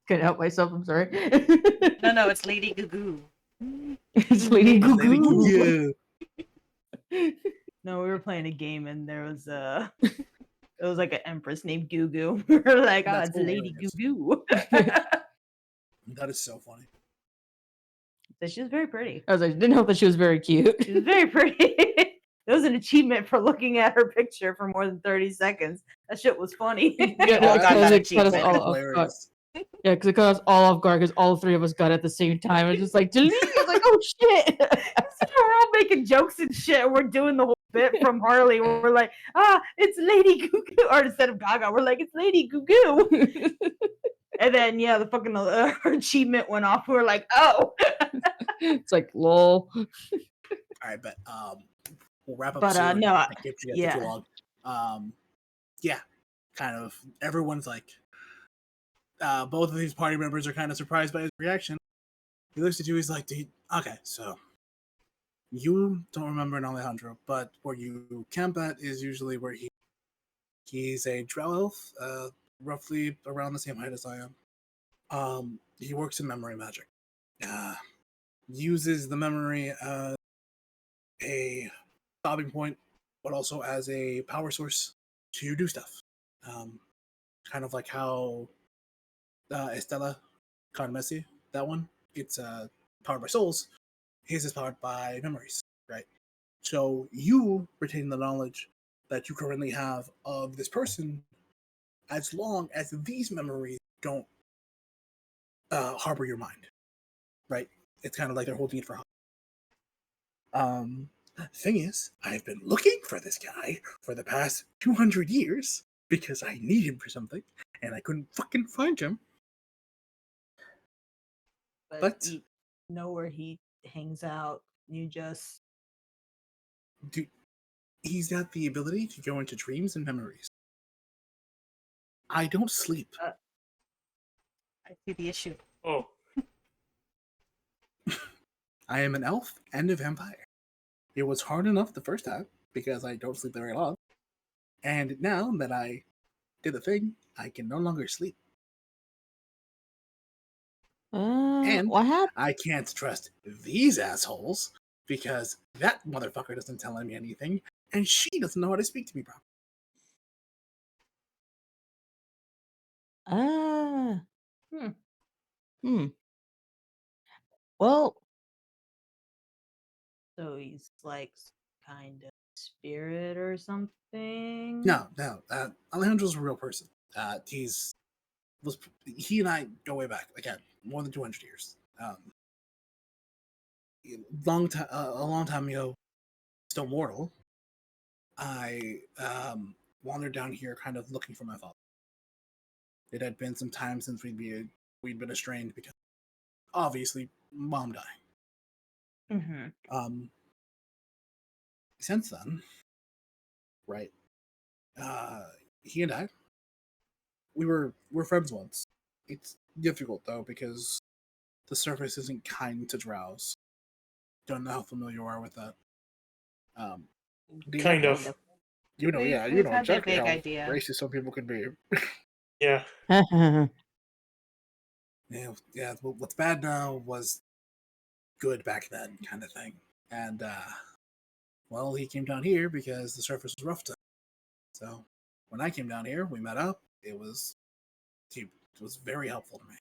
Couldn't help myself, I'm sorry. No, it's Lady Goo. It's Lady Goo. No, we were playing a game and there was it was like an empress named Goo Goo. We were like, oh, it's Lady Goo Goo. That is so funny. So she was very pretty. I was like, didn't know that she was very cute. She was very pretty. It was an achievement for looking at her picture for more than 30 seconds. That shit was funny. Yeah, because it caught us all off guard because all three of us got it at the same time. It's just like, delete. It's like, oh shit. So we're all making jokes and shit. We're doing the whole bit from Harley. We're like, it's Lady Goo Goo. Or instead of Gaga, we're like, it's Lady Goo Goo. And then, yeah, the fucking achievement went off. We were like, oh. It's like, lol. All right, but we'll wrap up but, soon. No, yeah. Too long. Yeah, kind of. Everyone's like, both of these party members are kind of surprised by his reaction. He looks at you. He's like, okay, so you don't remember an Alejandro, but where you camp at is usually where he's a drow elf, roughly around the same height as I am. He works in memory magic. Uses the memory as a stopping point, but also as a power source to do stuff. Kind of like how Estella Con Messi, that one, it's powered by souls. His is powered by memories, right? So you retain the knowledge that you currently have of this person as long as these memories don't harbor your mind, right? It's kind of like they're holding it for thing is, I've been looking for this guy for the past 200 years because I need him for something, and I couldn't fucking find him. But you know where he hangs out. You just he's got the ability to go into dreams and memories. I don't sleep. I see the issue. Oh, I am an elf and a vampire. It was hard enough the first time because I don't sleep very long. And now that I did the thing, I can no longer sleep. And What happened? I can't trust these assholes because that motherfucker doesn't tell me anything and she doesn't know how to speak to me properly. Ah. Hmm. Hmm. Well, so he's like kind of spirit or something. No. Alejandro's a real person. He and I go way back again, more than 200 years. A long time ago, still mortal. I wandered down here, kind of looking for my father. It had been some time since we'd been estranged because obviously mom died. Mm-hmm. Since then, right? He and I, we're friends once. It's difficult though because the surface isn't kind to drows. Don't know how familiar you are with that. kind of. You know, We've you know had a exactly big how idea. racist some people can be. Yeah. Yeah. What's bad now was good back then, kind of thing. And well, he came down here because the surface was rough to him. So when I came down here, we met up. He was very helpful to me.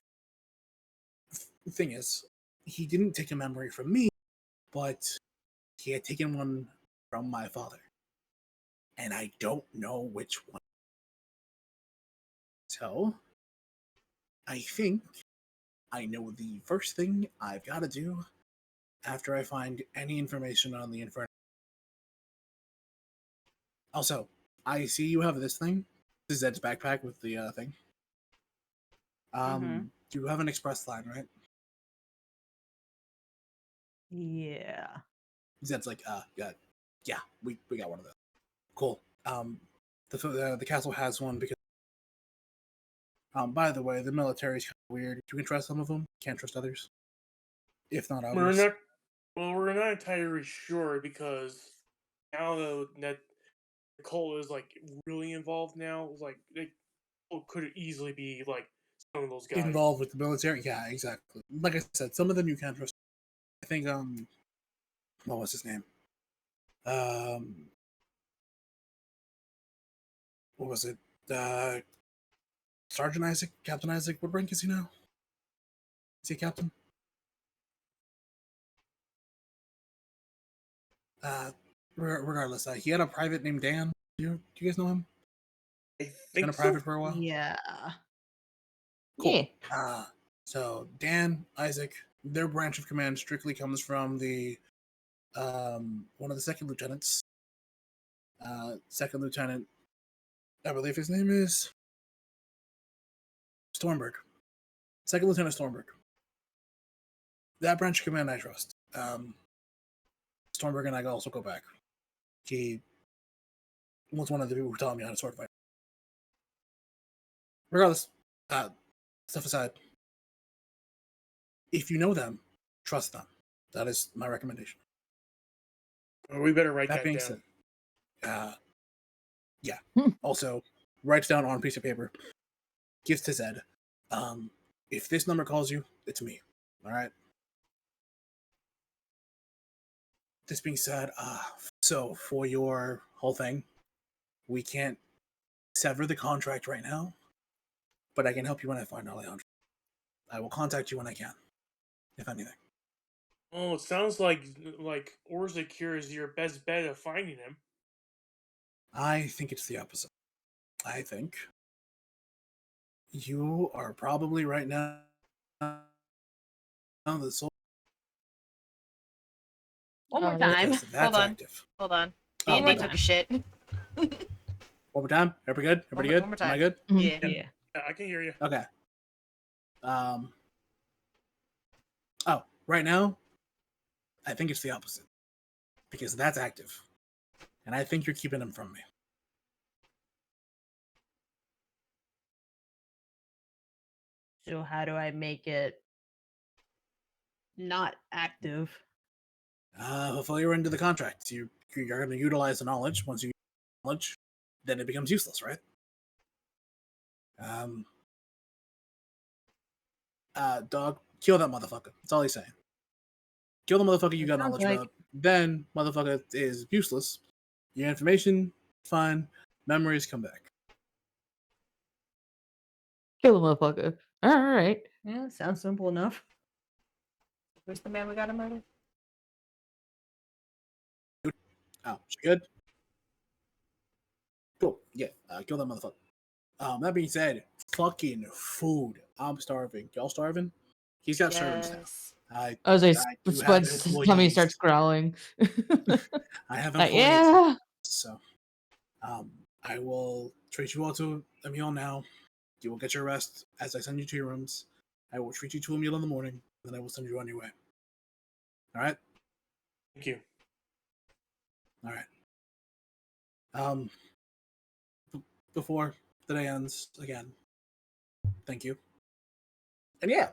The thing is, he didn't take a memory from me, but he had taken one from my father, and I don't know which one. So I think I know the first thing I've got to do after I find any information on the Inferno. Also, I see you have this thing. This is Zed's backpack with the thing. You have an express line, right? Yeah. Zed's like, yeah, we got one of those. Cool. The castle has one because. By the way, the military's kind of weird. You can trust some of them, can't trust others. If not others. We're not entirely sure because now that the cult is like really involved now, like it could easily be like some of those guys Involved with the military? Yeah, exactly. Like I said, some of them you can't trust. I think what was his name? What was it? Sergeant Isaac? Captain Isaac? What rank is he now? Is he a captain? Regardless, he had a private named Dan. Do you guys know him? I He's think been a so. private for a while. Yeah. Cool. Yeah. So Dan, Isaac, their branch of command strictly comes from the one of the second lieutenants. Second lieutenant, I believe his name is Stormberg. Second Lieutenant Stormberg. That branch of command I trust. Stormberg and I also go back. He was one of the people who taught me how to sword fight. Regardless, stuff aside, if you know them, trust them. That is my recommendation. We better write That that being down. said, yeah. Also, writes down on a piece of paper, gives to Zed. If this number calls you, it's me. All right. This being said, so for your whole thing, we can't sever the contract right now, but I can help you when I find Alejandro. I will contact you when I can, if anything. Oh, it sounds like Orzakir is your best bet of finding him. I think it's the opposite. I think you are probably right now the soul. One more Oh, time. Because that's Hold on. active. Hold on. Oh, D&D my took bad. a shit. One more time. Everybody good? Everybody good? One more Am I time. good? Mhm. Yeah. Yeah. Yeah, I can hear you. Okay. right now, I think it's the opposite. Because that's active. And I think you're keeping him from me. So how do I make it not active? Hopefully you're into the contract. You're going to utilize the knowledge. Once you use the knowledge, then it becomes useless, right? Dog, kill that motherfucker. That's all he's saying. Kill the motherfucker you got Sounds knowledge about. Then, motherfucker is useless. Your information, fine. Memories come back. Kill the motherfucker. All right. Yeah, sounds simple enough. Who's the man we gotta murder? Oh, she good? Cool. Yeah, kill that motherfucker. That being said, fucking food. I'm starving. Y'all starving? He's got servants now. Yes. I I was like, do have Spud's tummy employees. starts growling. I have employees. Yeah. So, I will treat you all to a meal now. You will get your rest as I send you to your rooms. I will treat you to a meal in the morning, then I will send you on your way. All right? Thank you. All right. Before the day ends, again, thank you. And yeah,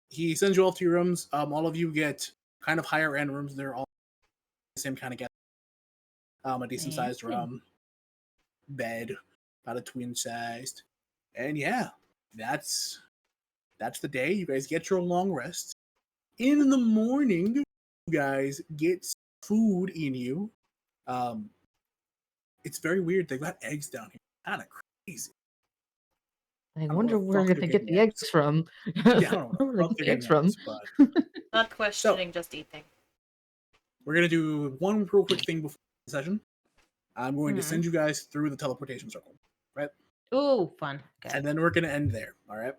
he sends you all to your rooms. All of you get kind of higher end rooms. They're all the same kind of guest. A decent sized room, bed, about a twin sized, and yeah, that's the day. You guys get your long rest. In the morning, you guys get food in you. It's very weird. They've got eggs down here. Kind of crazy. I know wonder where where the they fuck get they're the getting eggs from. Yeah, I don't know Where where they the fuck get the they're eggs getting from. eggs, but Not questioning, just eating. we're gonna do one real quick thing before the session. I'm going to Mhm. send you guys through the teleportation circle, right? Ooh, fun. Okay. And then we're gonna end there. All right.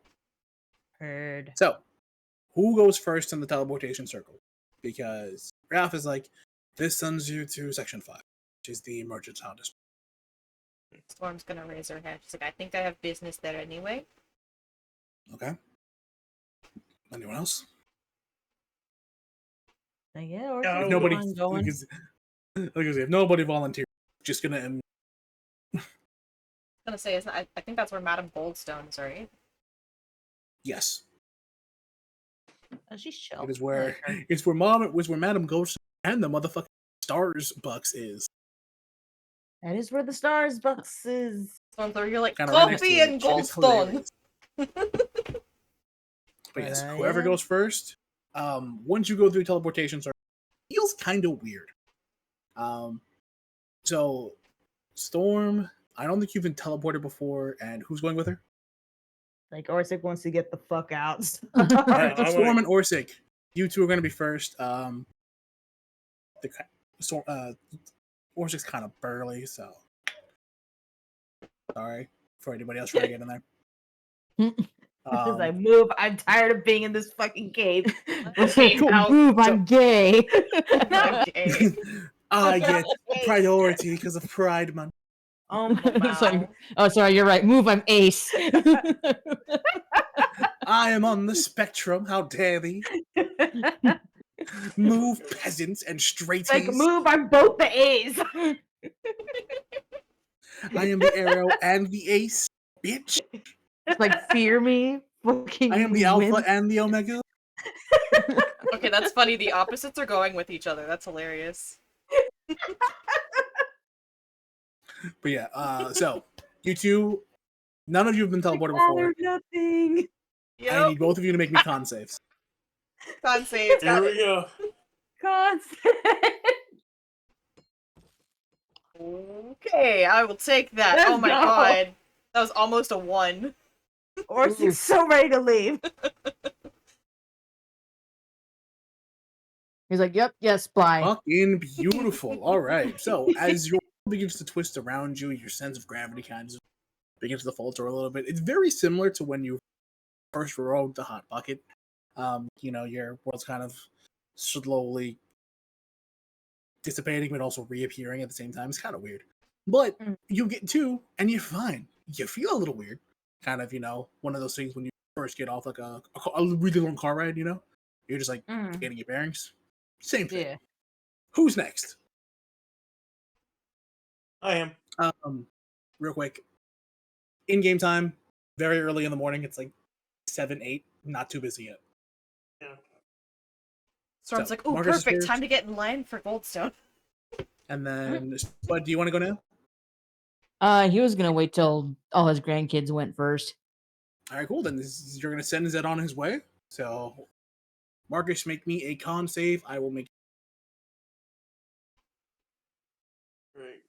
Heard. So, who goes first in the teleportation circle? Because Ralph is like, this sends you to section 5, which is the merchant town district. Storm's gonna raise her hand. She's like, I think I have business there anyway. Okay. Anyone else? Yeah, or Yeah, just If I nobody, keep on going. if nobody volunteers, just gonna end. I was gonna say, I think that's where Madame Goldstone's, right? Yes, Oh, she's chill. it is I where like her. it's where Madam Ghost and the motherfucking Stars Bucks is. That is where the stars box is. Storm's where you're like, Kind of right next to coffee it. and It is Goldstone! hilarious. But yes, But, whoever yeah. goes first, once you go through teleportation circle, it feels kind of weird. So Storm, I don't think you've been teleported before, and who's going with her? Like Orsic wants to get the fuck out. I Storm wanna- and Orsic, you two are going to be first. Orsic's kind of burly, so sorry for anybody else trying to get in there. It's like, move. I'm tired of being in this fucking cave. Came out. Move, I'm gay. Okay. I get priority because of Pride Month. Oh my It's like, Wow. oh, sorry, you're right. Move, I'm ace. I am on the spectrum. How dare thee? Move, peasants and straighties. like, move. I'm both the A's. I am the arrow and the ace, bitch. It's like, fear me. Fucking I am the alpha win. and the omega. Okay, that's funny. The opposites are going with each other. That's hilarious. But yeah, so you two, none of you have been teleported All before. or nothing. I need both of you to make me con saves. Con saves. Here Got we it. go. Constant. Okay, I will take that. Let's Oh my go. god. That was almost a 1. Orsic's so ready to leave. He's like, yep, yes, fly. Fucking beautiful. All right. So as your world begins to twist around you, your sense of gravity kind of begins to falter a little bit. It's very similar to when you first rode the hot bucket. Your world's kind of slowly dissipating, but also reappearing at the same time. It's kind of weird. But you get to, and you're fine. You feel a little weird. Kind of, one of those things when you first get off like a really long car ride, You're just like Mm. getting your bearings. Same thing. Yeah. Who's next? I am. Real quick. In-game time, very early in the morning. It's like 7, 8. Not too busy yet. Yeah. Storm's So, like, oh, Marcus is perfect. first. Time to get in line for Goldstone. And then, but do you want to go now? He was gonna wait till all his grandkids went first. All right, cool. Then you're going to send Zed on his way. So, Marcus, make me a con save. I will make. Right.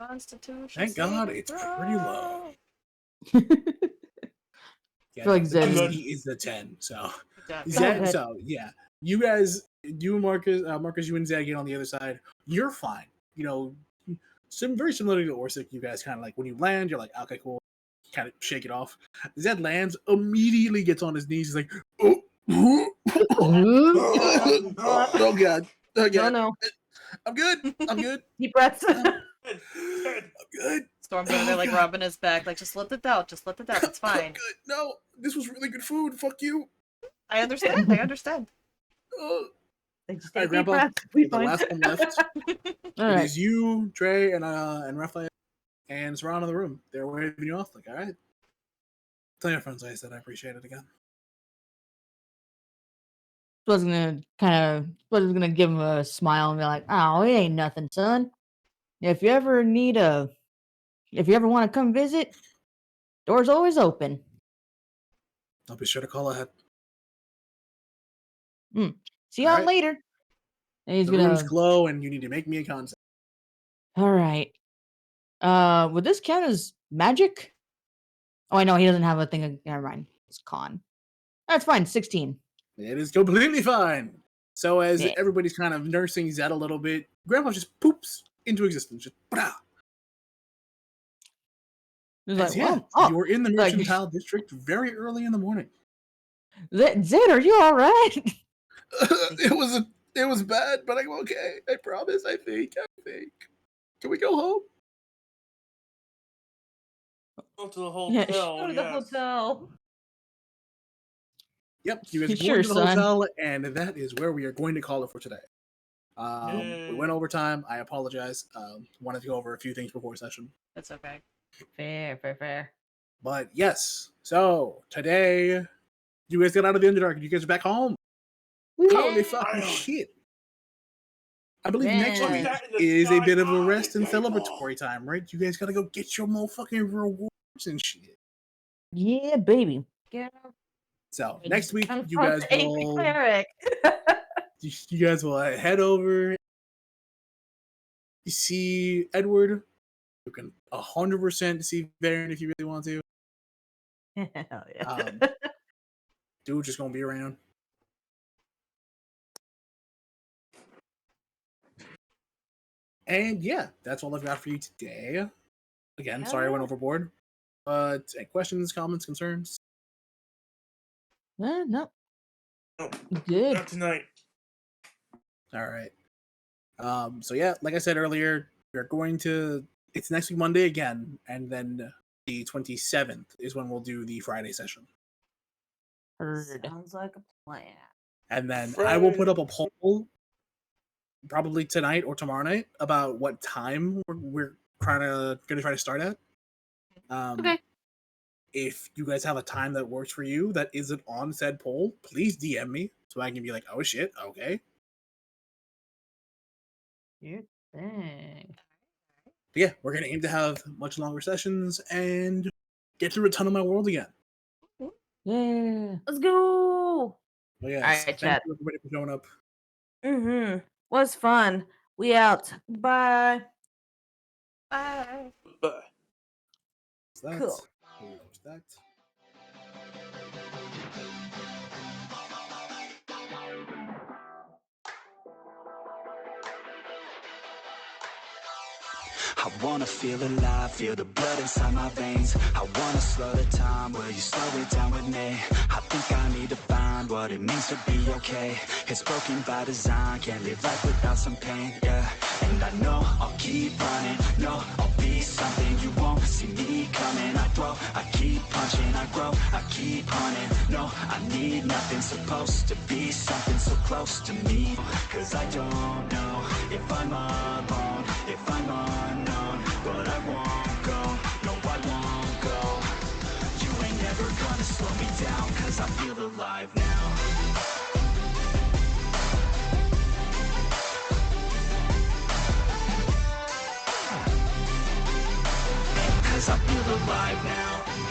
Constitution. Thank God saving it's throw. pretty low. Yeah, feel like the Zed is- DC is the 10. So, Good job. Zed. ahead. So yeah, you guys, you and Marcus, you and Zed get on the other side. You're fine. You know, very similar to Orsic. You guys kind of like when you land, you're like, okay, cool. Kind of shake it off. Zed lands, immediately gets on his knees. He's like, oh, oh God, oh No, God, no. I'm good. I'm good. Deep breaths. Good. I'm good. Storm's over there, like, God. rubbing his back, like, just let it out. Just let it out. It's I'm fine. good. No, this was really good food. Fuck you. I understand. I understand. Just All right, take deep Grandpa, breaths. We the last one left. All It right. is you, Trey, and Raphael, and surrounding the room. They're waving you off. Like, all right. Tell your friends I said I appreciate it again. Was gonna give him a smile and be like, "Oh, it ain't nothing, son. If you ever want to come visit, door's always open." I'll be sure to call ahead. See y'all All right. later. And he's The gonna. rooms glow, and you need to make me a concept. All right. Would this count as magic? Oh, I know he doesn't have a thing. Never mind. It's con. That's fine. 16. It is completely fine. So as Yeah. everybody's kind of nursing Zed a little bit, Grandpa just poops into existence. Just brah. He's As, like, yeah, well, oh, you were in the like- mercantile district very early in the morning. Zed, are you all right? It was bad, but I'm okay. I promise. I think. Can we go home? Go to the Yeah, hotel. Go to the yes. hotel. Yep, you guys are Sure, going to the son. hotel, and that is where we are going to call it for today. We Yay. went over time. I apologize. Wanted to go over a few things before session. That's okay. Fair. But yes, so today, you guys got out of the Underdark. You guys are back home. Holy fucking Finally. shit. I believe next Man. week Look at that in the is a sky. bit of a Oh, rest and it's like, celebratory time, right? You guys gotta go get your motherfucking rewards and shit. Yeah, baby. Get So next week, you confront guys the angry will cleric. you guys will head over. You see Edward. You can 100% see Baron if you really want to. Hell yeah. Dude's just gonna be around. And yeah, that's all I've got for you today. Again, sorry I went overboard. But any questions, comments, concerns? No. No, Good. not tonight. All right. So yeah, like I said earlier, we're going to. It's next week Monday again, and then the 27th is when we'll do the Friday session. Heard. Sounds like a plan. And then I will put Friday. up a poll, probably tonight or tomorrow night, about what time we're gonna try to start at. Okay. If you guys have a time that works for you that isn't on said poll, please DM me so I can be like, oh shit, okay. You think? But yeah, we're gonna aim to have much longer sessions and get through a ton of my world again. Yeah. Let's go. But yeah, All right, thank chat. you everybody for showing up. Was fun. We out. Bye. Bye. But So that's Cool. that. I wanna feel alive, feel the blood inside my veins. I wanna slow the time, will you slow it down with me? I think I need to find what it means to be okay. It's broken by design, can't live life without some pain, yeah. And I know I'll keep running, no, I'll be something you won't see me coming. I keep punching, I grow, I keep keep hunting. No, I need nothing, supposed to be something so close to me. Cause I don't know if I'm alone, if I'm unknown, but I won't go, no I won't go. You ain't never gonna slow me down, cause I feel alive now. Cause I feel alive now.